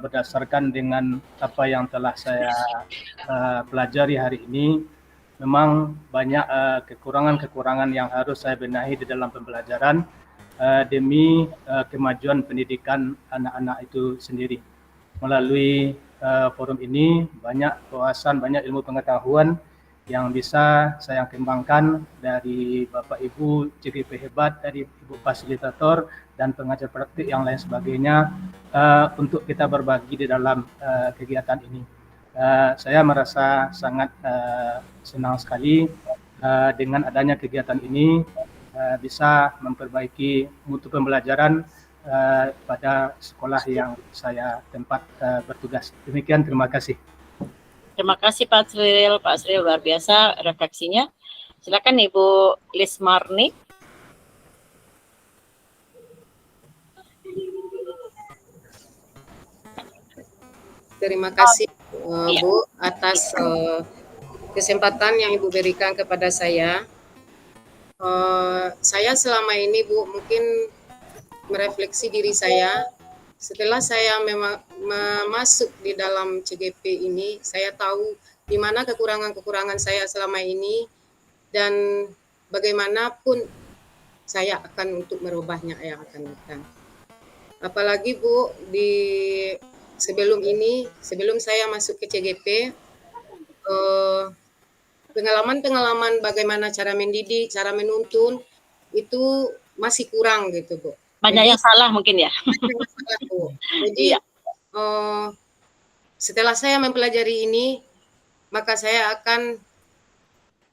berdasarkan dengan apa yang telah saya pelajari hari ini, memang banyak kekurangan-kekurangan yang harus saya benahi di dalam pembelajaran demi kemajuan pendidikan anak-anak itu sendiri. Melalui forum ini banyak wawasan, banyak ilmu pengetahuan yang bisa saya kembangkan dari Bapak Ibu CGP hebat, dari Ibu fasilitator dan pengajar praktik yang lain sebagainya untuk kita berbagi di dalam kegiatan ini. Saya merasa sangat senang sekali dengan adanya kegiatan ini bisa memperbaiki mutu pembelajaran pada sekolah yang saya tempat bertugas. Demikian, terima kasih.
Terima kasih Pak Asril. Pak Asril luar biasa refleksinya. Silakan Ibu Lismarni.
Terima kasih Bu atas kesempatan yang Ibu berikan kepada saya. Saya selama ini Bu mungkin merefleksi diri saya. Setelah saya memang masuk di dalam CGP ini, saya tahu di mana kekurangan-kekurangan saya selama ini dan bagaimanapun saya akan untuk merubahnya yang akan datang. Apalagi Bu, sebelum saya masuk ke CGP, pengalaman-pengalaman bagaimana cara mendidik, cara menuntun itu masih kurang gitu Bu.
Banyak yang salah mungkin ya.
Jadi setelah saya mempelajari ini, maka saya akan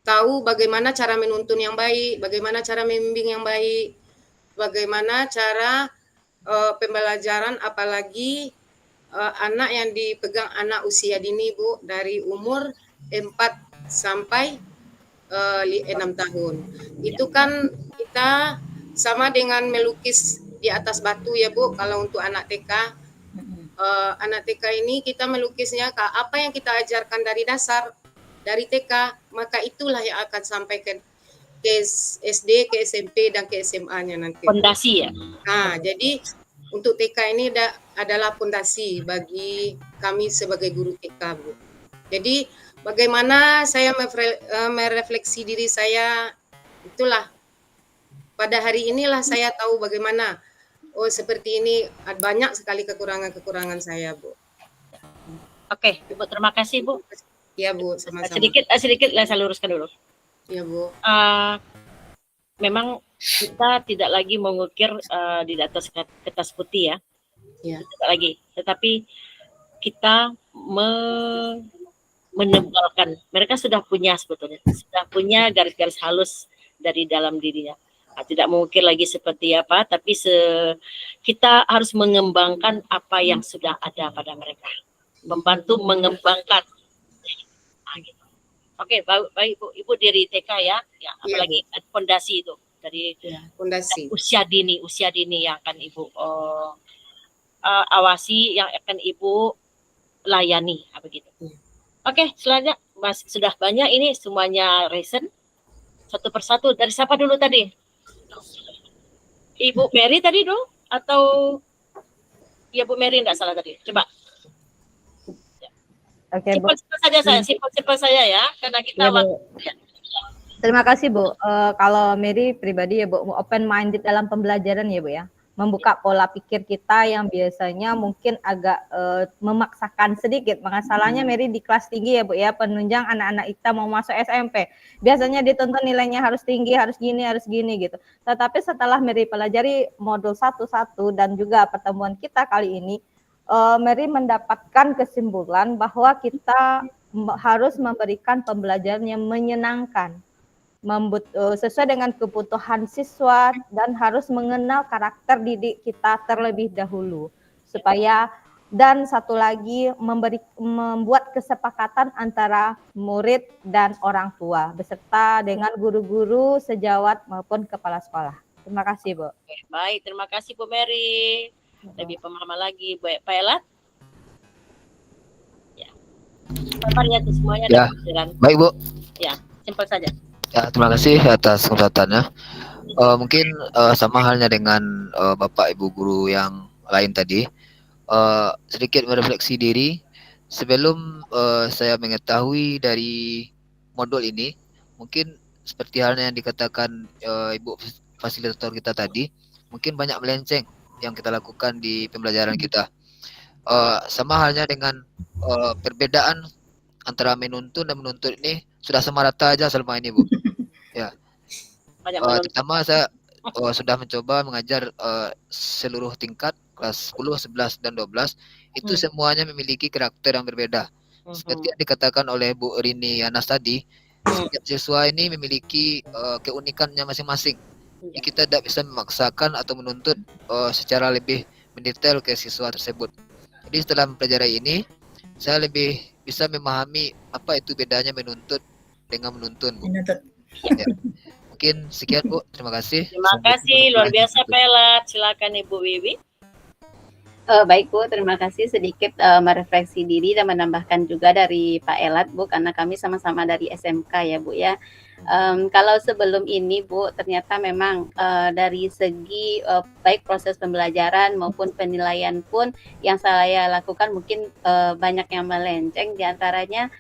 tahu bagaimana cara menuntun yang baik, bagaimana cara membimbing yang baik, bagaimana cara pembelajaran, apalagi anak yang dipegang anak usia dini Bu, dari umur 4 sampai 6 tahun. Itu kan kita sama dengan melukis di atas batu ya Bu, kalau untuk anak TK. Anak TK ini kita melukisnya apa yang kita ajarkan dari dasar, dari TK, maka itulah yang akan sampai ke SD, ke SMP, dan ke SMA-nya nanti.
Fondasi ya?
Nah, jadi untuk TK ini adalah fondasi bagi kami sebagai guru TK Bu. Jadi bagaimana saya merefleksi diri saya, itulah pada hari inilah saya tahu bagaimana, seperti ini banyak sekali kekurangan-kekurangan saya Bu.
Oke, Ibu terima kasih Bu.
Iya Bu, sama-sama.
Sedikit saya luruskan dulu.
Iya Bu.
Memang kita tidak lagi mengukir di atas kertas putih ya.
Iya.
Tidak lagi, tetapi kita menebalkan. Mereka sudah punya sebetulnya, sudah punya garis-garis halus dari dalam dirinya. Tidak mengukir lagi seperti apa, tapi kita harus mengembangkan apa yang sudah ada pada mereka, membantu mengembangkan. Gitu. Oke, baik Ibu dari TK ya, apalagi fondasi itu dari
fondasi
usia dini yang akan Ibu awasi, yang akan Ibu layani, begitu. Oke, selanjutnya sudah banyak ini semuanya recent, satu persatu. Dari siapa dulu tadi? Ibu Mary tadi dong, atau ya Bu Mary enggak salah tadi. Coba.
Oke, Bu.
Simpel saja ya, karena kita
ya. Terima kasih Bu. Kalau Mary pribadi ya Bu, open minded dalam pembelajaran ya Bu ya. Membuka pola pikir kita yang biasanya mungkin agak memaksakan sedikit. Masalahnya Mary di kelas tinggi ya Bu ya, penunjang anak-anak kita mau masuk SMP. Biasanya dituntut nilainya harus tinggi, harus gini gitu. Tetapi setelah Mary pelajari modul 1 dan juga pertemuan kita kali ini, Mary mendapatkan kesimpulan bahwa kita harus memberikan pembelajaran yang menyenangkan, sesuai dengan kebutuhan siswa, dan harus mengenal karakter didik kita terlebih dahulu, supaya, dan satu lagi membuat kesepakatan antara murid dan orang tua beserta dengan guru-guru, sejawat maupun kepala sekolah. Terima kasih Bu.
Baik, terima kasih Bu Mary. Lebih pemahaman lagi Pak Elat. Ya. Ya semuanya.
Ya. Baik Bu.
Ya, simpel saja.
Ya, terima kasih atas kesempatannya. Mungkin sama halnya dengan Bapak Ibu guru yang lain tadi. sedikit merefleksi diri sebelum saya mengetahui dari modul ini. Mungkin seperti halnya yang dikatakan Ibu fasilitator kita tadi, mungkin banyak melenceng yang kita lakukan di pembelajaran kita. Sama halnya dengan perbedaan antara menuntun dan menuntut ini sudah sama rata aja selama ini, Bu. Ya. Terutama saya sudah mencoba mengajar seluruh tingkat kelas 10, 11 dan 12 itu semuanya memiliki karakter yang berbeda. Seperti yang dikatakan oleh Bu Rini Anas tadi, setiap siswa ini memiliki keunikannya masing-masing. Jadi kita tidak bisa memaksakan atau menuntut secara lebih mendetail ke siswa tersebut. Jadi setelah mempelajari ini, saya lebih bisa memahami apa itu bedanya menuntut dengan menuntun, Bu. Ya. Mungkin sekian, Bu. Terima kasih.
Terima kasih, luar biasa Pelat. Silakan Ibu Wiwi.
Baik Bu, terima kasih sedikit merefleksi diri dan menambahkan juga dari Pak Elat Bu, karena kami sama-sama dari SMK ya Bu ya. Kalau sebelum ini Bu, ternyata memang dari segi baik proses pembelajaran maupun penilaian pun yang saya lakukan mungkin banyak yang melenceng, diantaranya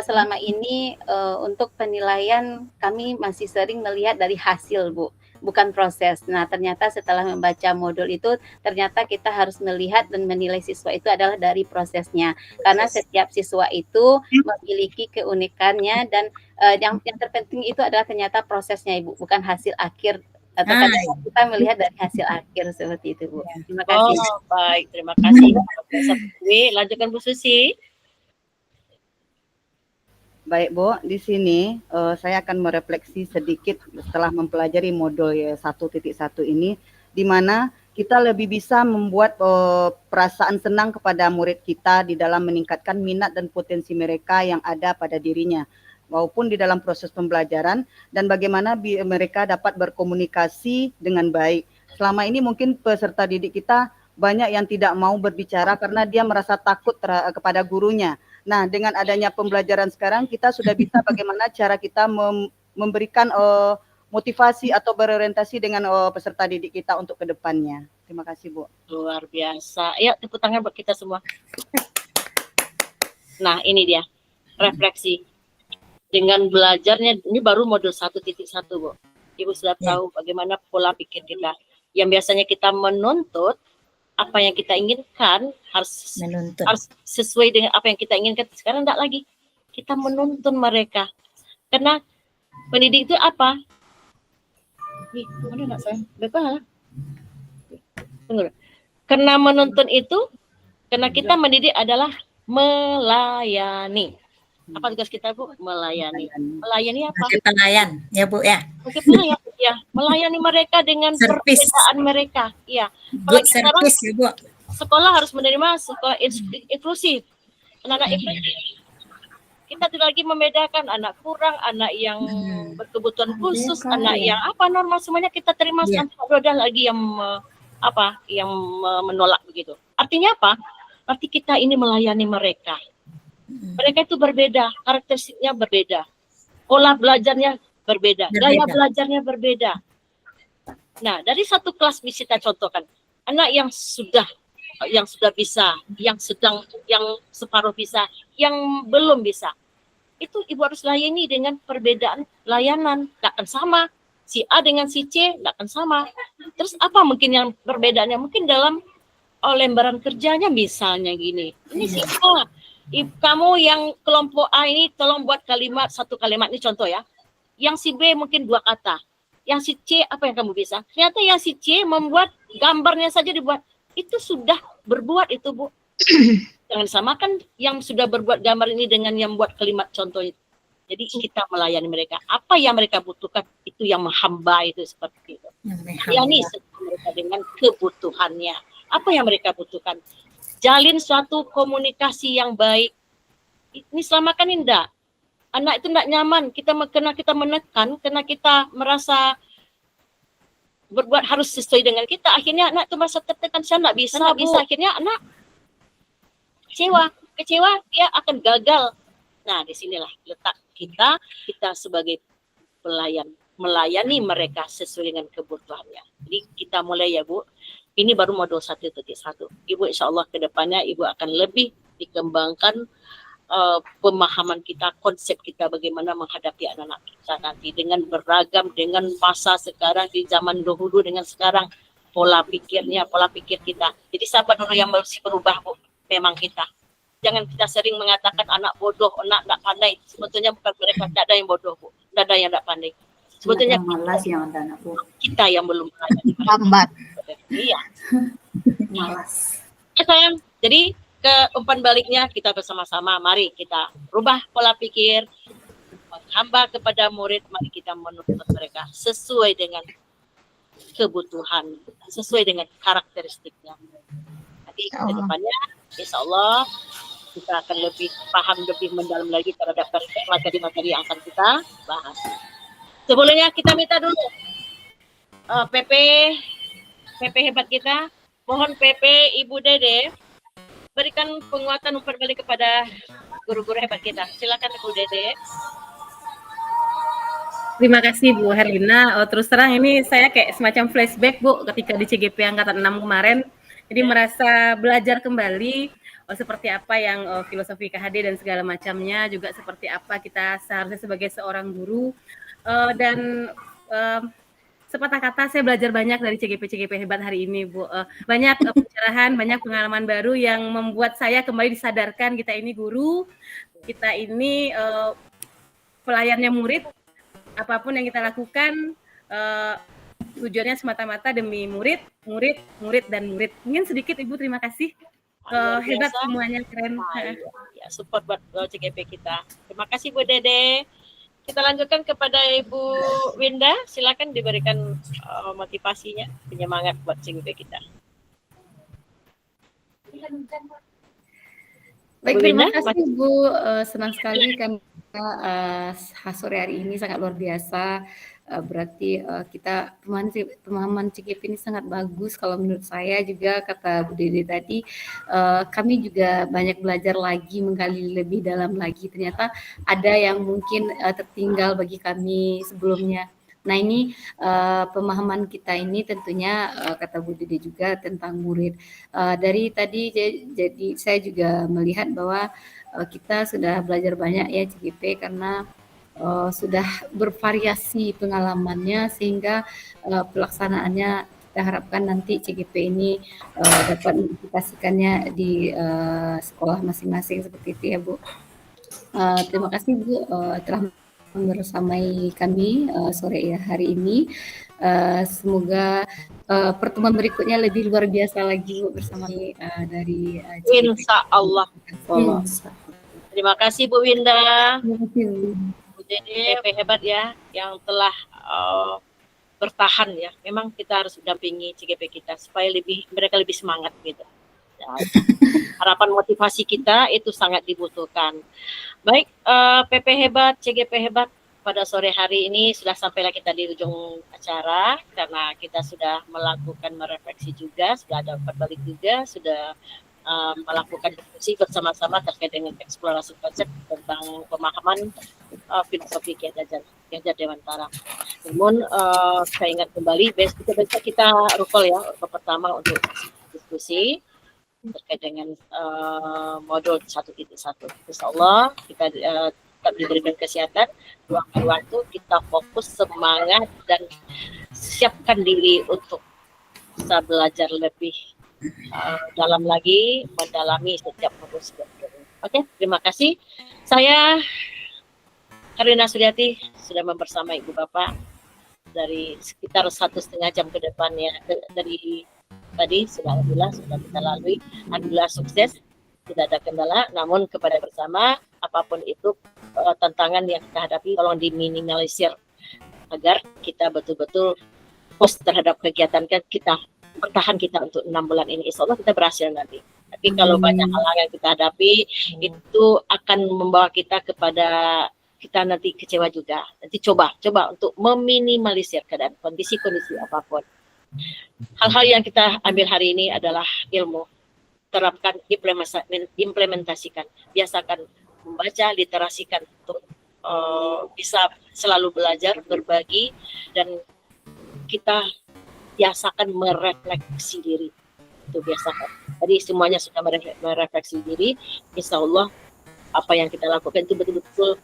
selama ini untuk penilaian kami masih sering melihat dari hasil Bu, bukan proses. Nah, ternyata setelah membaca modul itu, ternyata kita harus melihat dan menilai siswa itu adalah dari prosesnya. Karena setiap siswa itu memiliki keunikannya dan yang terpenting itu adalah ternyata prosesnya, Ibu, bukan hasil akhir. Atau kita melihat dari hasil akhir seperti itu, Bu. Terima kasih.
Oh, baik. Terima kasih. Lanjutkan Bu Susi.
Baik Bu, di sini saya akan merefleksi sedikit setelah mempelajari modul 1.1 ini, di mana kita lebih bisa membuat perasaan senang kepada murid kita di dalam meningkatkan minat dan potensi mereka yang ada pada dirinya, maupun di dalam proses pembelajaran, dan bagaimana mereka dapat berkomunikasi dengan baik. Selama ini mungkin peserta didik kita banyak yang tidak mau berbicara karena dia merasa takut kepada gurunya. Nah, dengan adanya pembelajaran sekarang, kita sudah bisa bagaimana cara kita memberikan motivasi atau berorientasi dengan peserta didik kita untuk ke depannya. Terima kasih, Bu.
Luar biasa. Ya, tepuk tangan buat kita semua. Nah, ini dia, refleksi. Dengan belajarnya, ini baru modul 1.1, Bu. Ibu sudah tahu bagaimana pola pikir kita. Yang biasanya kita menuntut, apa yang kita inginkan harus sesuai dengan apa yang kita inginkan. Sekarang tidak lagi, kita menuntun mereka. Karena pendidik itu apa? Mana nak saya? Bapak. Tunggu. Karena menuntun itu, karena kita mendidik adalah melayani. Apa tugas kita, Bu? Melayani. Melayani apa?
Pelayan, ya Bu ya.
Pelayan, ya. Melayani mereka dengan perbedaan mereka. Ya.
Good service, ya Bu.
Sekolah harus menerima sekolah inklusif. Anak-anak inklusif. Kita tidak lagi membedakan anak kurang, anak yang berkebutuhan khusus, anak yang apa normal, semuanya kita terima tanpa ada lagi yang yang menolak begitu. Artinya apa? Arti kita ini melayani mereka. Mereka itu berbeda, karakteristiknya berbeda, pola belajarnya berbeda, gaya belajarnya berbeda. Nah, dari satu kelas bisa kita contohkan, anak yang sudah bisa, yang sedang, yang separuh bisa, yang belum bisa. Itu Ibu harus layani dengan perbedaan layanan, nggak akan sama. Si A dengan si C nggak akan sama. Terus apa mungkin yang perbedaannya? Mungkin dalam lembaran kerjanya misalnya gini, ini si A. Kamu yang kelompok A ini tolong buat satu kalimat ini contoh ya. Yang si B mungkin 2 kata. Yang si C apa yang kamu bisa? Ternyata yang si C membuat gambarnya saja dibuat. Itu sudah berbuat itu, Bu. Jangan samakan yang sudah berbuat gambar ini dengan yang buat kalimat contoh itu. Jadi kita melayani mereka. Apa yang mereka butuhkan itu yang menghamba itu seperti itu. Layani mereka dengan kebutuhannya. Apa yang mereka butuhkan? Jalin suatu komunikasi yang baik. Ini selamakan indah. Anak itu tidak nyaman. Karena kita menekan, karena kita merasa berbuat harus sesuai dengan kita. Akhirnya anak itu merasa tertekan. Saya tidak bisa. Akhirnya anak kecewa. Dia akan gagal. Nah, disinilah letak kita sebagai pelayan. Melayani mereka sesuai dengan kebutuhannya. Jadi kita mulai ya Bu. Ini baru modul 1.1. Ibu insya Allah ke depannya Ibu akan lebih dikembangkan pemahaman kita, konsep kita bagaimana menghadapi anak-anak kita nanti dengan beragam, dengan masa sekarang di zaman dahulu dengan sekarang, pola pikirnya, pola pikir kita. Jadi sahabat Nurul yang mesti berubah, Bu, memang kita. Jangan kita sering mengatakan anak bodoh, anak tidak pandai. Sebetulnya bukan mereka, tidak ada yang bodoh, Bu. Tidak ada yang tidak pandai. Sebetulnya
yang malas yang ada anak, Bu.
Kita yang belum pandai.
Lambat.
Iya.
Malas.
Sayang. Jadi ke umpan baliknya kita bersama-sama, mari kita rubah pola pikir, menghamba kepada murid, mari kita menuntut mereka sesuai dengan kebutuhan, sesuai dengan karakteristiknya. Nanti ke depannya, insya Allah kita akan lebih paham, lebih mendalam lagi terhadap materi-materi yang akan kita bahas. Sebelumnya kita minta dulu PP hebat kita, mohon PP Ibu Dede berikan penguatan umpan balik kepada guru-guru hebat kita. Silakan Bu Dede.
Terima kasih Bu Herlina. Terus terang ini saya kayak semacam flashback Bu ketika di CGP Angkatan 6 kemarin. Jadi merasa belajar kembali seperti apa yang filosofi KHD dan segala macamnya, juga seperti apa kita seharusnya sebagai seorang guru. Dan sepatah kata saya belajar banyak dari CGP hebat hari ini, Bu. Banyak pencerahan, banyak pengalaman baru yang membuat saya kembali disadarkan kita ini guru, kita ini pelayannya murid. Apapun yang kita lakukan tujuannya semata-mata demi murid, dan murid. Mungkin sedikit Ibu, terima kasih. Hebat semuanya, keren.
Ya, support buat CGP kita. Terima kasih Bu Dede. Kita lanjutkan kepada Ibu Winda, silakan diberikan motivasinya, penyemangat buat CGP kita.
Baik, terima kasih Bu. Senang sekali kami sore hari ini sangat luar biasa. Berarti kita pemahaman CGP ini sangat bagus. Kalau menurut saya juga kata Bu Dede tadi, kami juga banyak belajar lagi, menggali lebih dalam lagi. Ternyata ada yang mungkin tertinggal bagi kami sebelumnya. Nah ini pemahaman kita ini tentunya kata Bu Dede juga tentang murid. Dari tadi jadi saya juga melihat bahwa kita sudah belajar banyak ya CGP karena sudah bervariasi pengalamannya sehingga pelaksanaannya kita harapkan nanti CGP ini dapat mengaplikasikannya di sekolah masing-masing seperti itu ya Bu. Terima kasih Bu telah bersamai kami sore hari ini. Semoga pertemuan berikutnya lebih luar biasa lagi Bu bersama dari CGP.
Insya Allah. Terima kasih Bu Winda.
Terima kasih.
Jadi hebat ya yang telah bertahan ya. Memang kita harus mendampingi CGP kita supaya mereka lebih semangat gitu. Ya, harapan motivasi kita itu sangat dibutuhkan. Baik, PP hebat, CGP hebat, pada sore hari ini sudah sampailah kita di ujung acara karena kita sudah melakukan merefleksi juga, sudah ada berbalik juga, sudah melakukan diskusi bersama-sama terkait dengan eksplorasi konsep tentang pemahaman filosofi Ki Hajar Dewantara. Namun saya ingat kembali besok kita recall ya untuk pertama untuk diskusi terkait dengan modul 1.1. Insyaallah kita tetap diberikan kesehatan, luangkan waktu, kita fokus, semangat dan siapkan diri untuk bisa belajar lebih dalam lagi, mendalami setiap modul. Oke, terima kasih. Saya Karina Suryati sudah membersama Ibu Bapak dari sekitar 1,5 jam ke depannya dari tadi sudah kita lalui. Alhamdulillah sukses, tidak ada kendala. Namun kepada bersama apapun itu tantangan yang kita hadapi tolong diminimalisir agar kita betul-betul fokus terhadap kegiatan kita. Bertahan kita untuk 6 bulan ini, insya Allah kita berhasil nanti. Tapi kalau banyak hal yang kita hadapi, itu akan membawa kita kepada kita nanti kecewa juga. Nanti coba untuk meminimalisir keadaan kondisi-kondisi apapun. Hal-hal yang kita ambil hari ini adalah ilmu. Terapkan, implementasikan. Biasakan membaca, literasikan untuk bisa selalu belajar, berbagi, dan kita biasakan merefleksi diri. Itu biasakan. Jadi semuanya sudah merefleksi diri, insya Allah apa yang kita lakukan itu betul-betul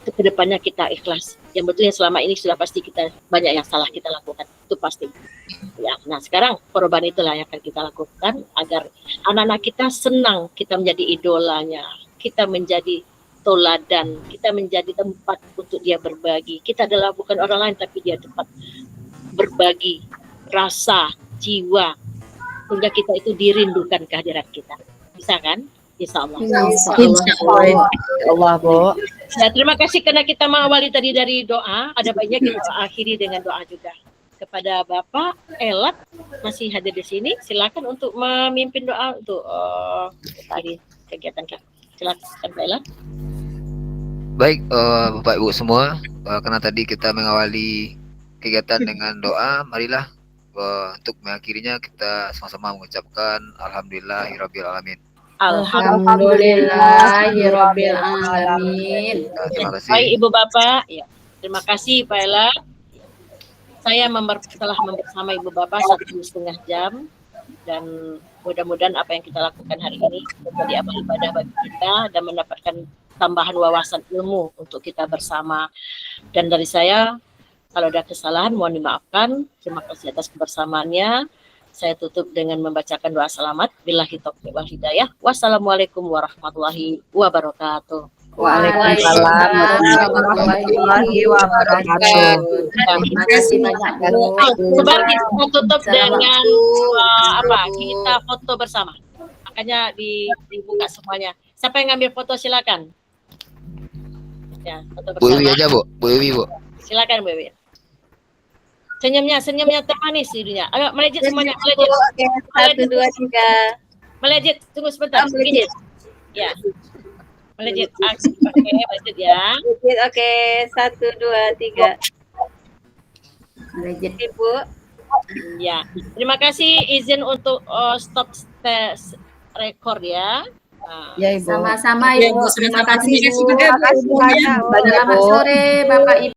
ke depannya kita ikhlas. Yang betulnya selama ini sudah pasti kita banyak yang salah kita lakukan, itu pasti. Ya, nah sekarang perubahan itulah yang akan kita lakukan agar anak-anak kita senang kita menjadi idolanya, kita menjadi toladan, kita menjadi tempat untuk dia berbagi. Kita adalah bukan orang lain tapi dia tempat berbagi rasa, jiwa, sehingga kita itu dirindukan kehadiran kita. Bisa kan? Insya Allah.
Allah, Bu.
Nah, terima kasih karena kita mengawali tadi dari doa. Ada baiknya kita akhiri dengan doa juga. Kepada Bapak Elat masih hadir di sini, silakan untuk memimpin doa untuk tadi kegiatan kita. Silakan Pak Elat.
Baik, Bapak Ibu semua, karena tadi kita mengawali kegiatan dengan doa, marilah untuk mengakhirinya kita sama-sama mengucapkan Alhamdulillahirabbil alamin.
Alhamdulillahirabbil alamin.
Terima kasih.
Baik Ibu Bapak, ya. Terima kasih Pak Elat. Saya telah bersama Ibu Bapak 1,5 jam dan mudah-mudahan apa yang kita lakukan hari ini menjadi amal ibadah bagi kita dan mendapatkan tambahan wawasan ilmu untuk kita bersama. Dan dari saya, kalau ada kesalahan mohon dimaafkan. Terima kasih atas kebersamaannya. Saya tutup dengan membacakan doa selamat. Billahi taufiq wal hidayah. Wassalamualaikum warahmatullahi wabarakatuh.
Waalaikumsalam warahmatullahi wabarakatuh.
Terima kasih banyak Bu.
Sebar kita tutup dengan kita foto bersama. Makanya dibuka semuanya. Siapa yang ngambil foto silakan. Ya, foto
Bu Iwi
bersama.
aja, Bu. Bu Iwi, Bu.
Silakan Bu Iwi. Senyumnya termanis di dunia. Ayo melejit semuanya, melejit.
Oke, 1, 2, 3.
Melejit, tunggu sebentar.
Melejit.
Ya. Melejit. Oke, melejit ya.
Melejit, oke. 1, 2, 3.
Melejit.
Ibu.
Ya. Terima kasih izin untuk stop record ya.
Ya, Ibu.
Sama-sama
Ya,
Ibu.
Bu.
Terima
Sama-sama.
kasih Bu.
Terima kasih banyak.
Selamat sore Bapak Ibu.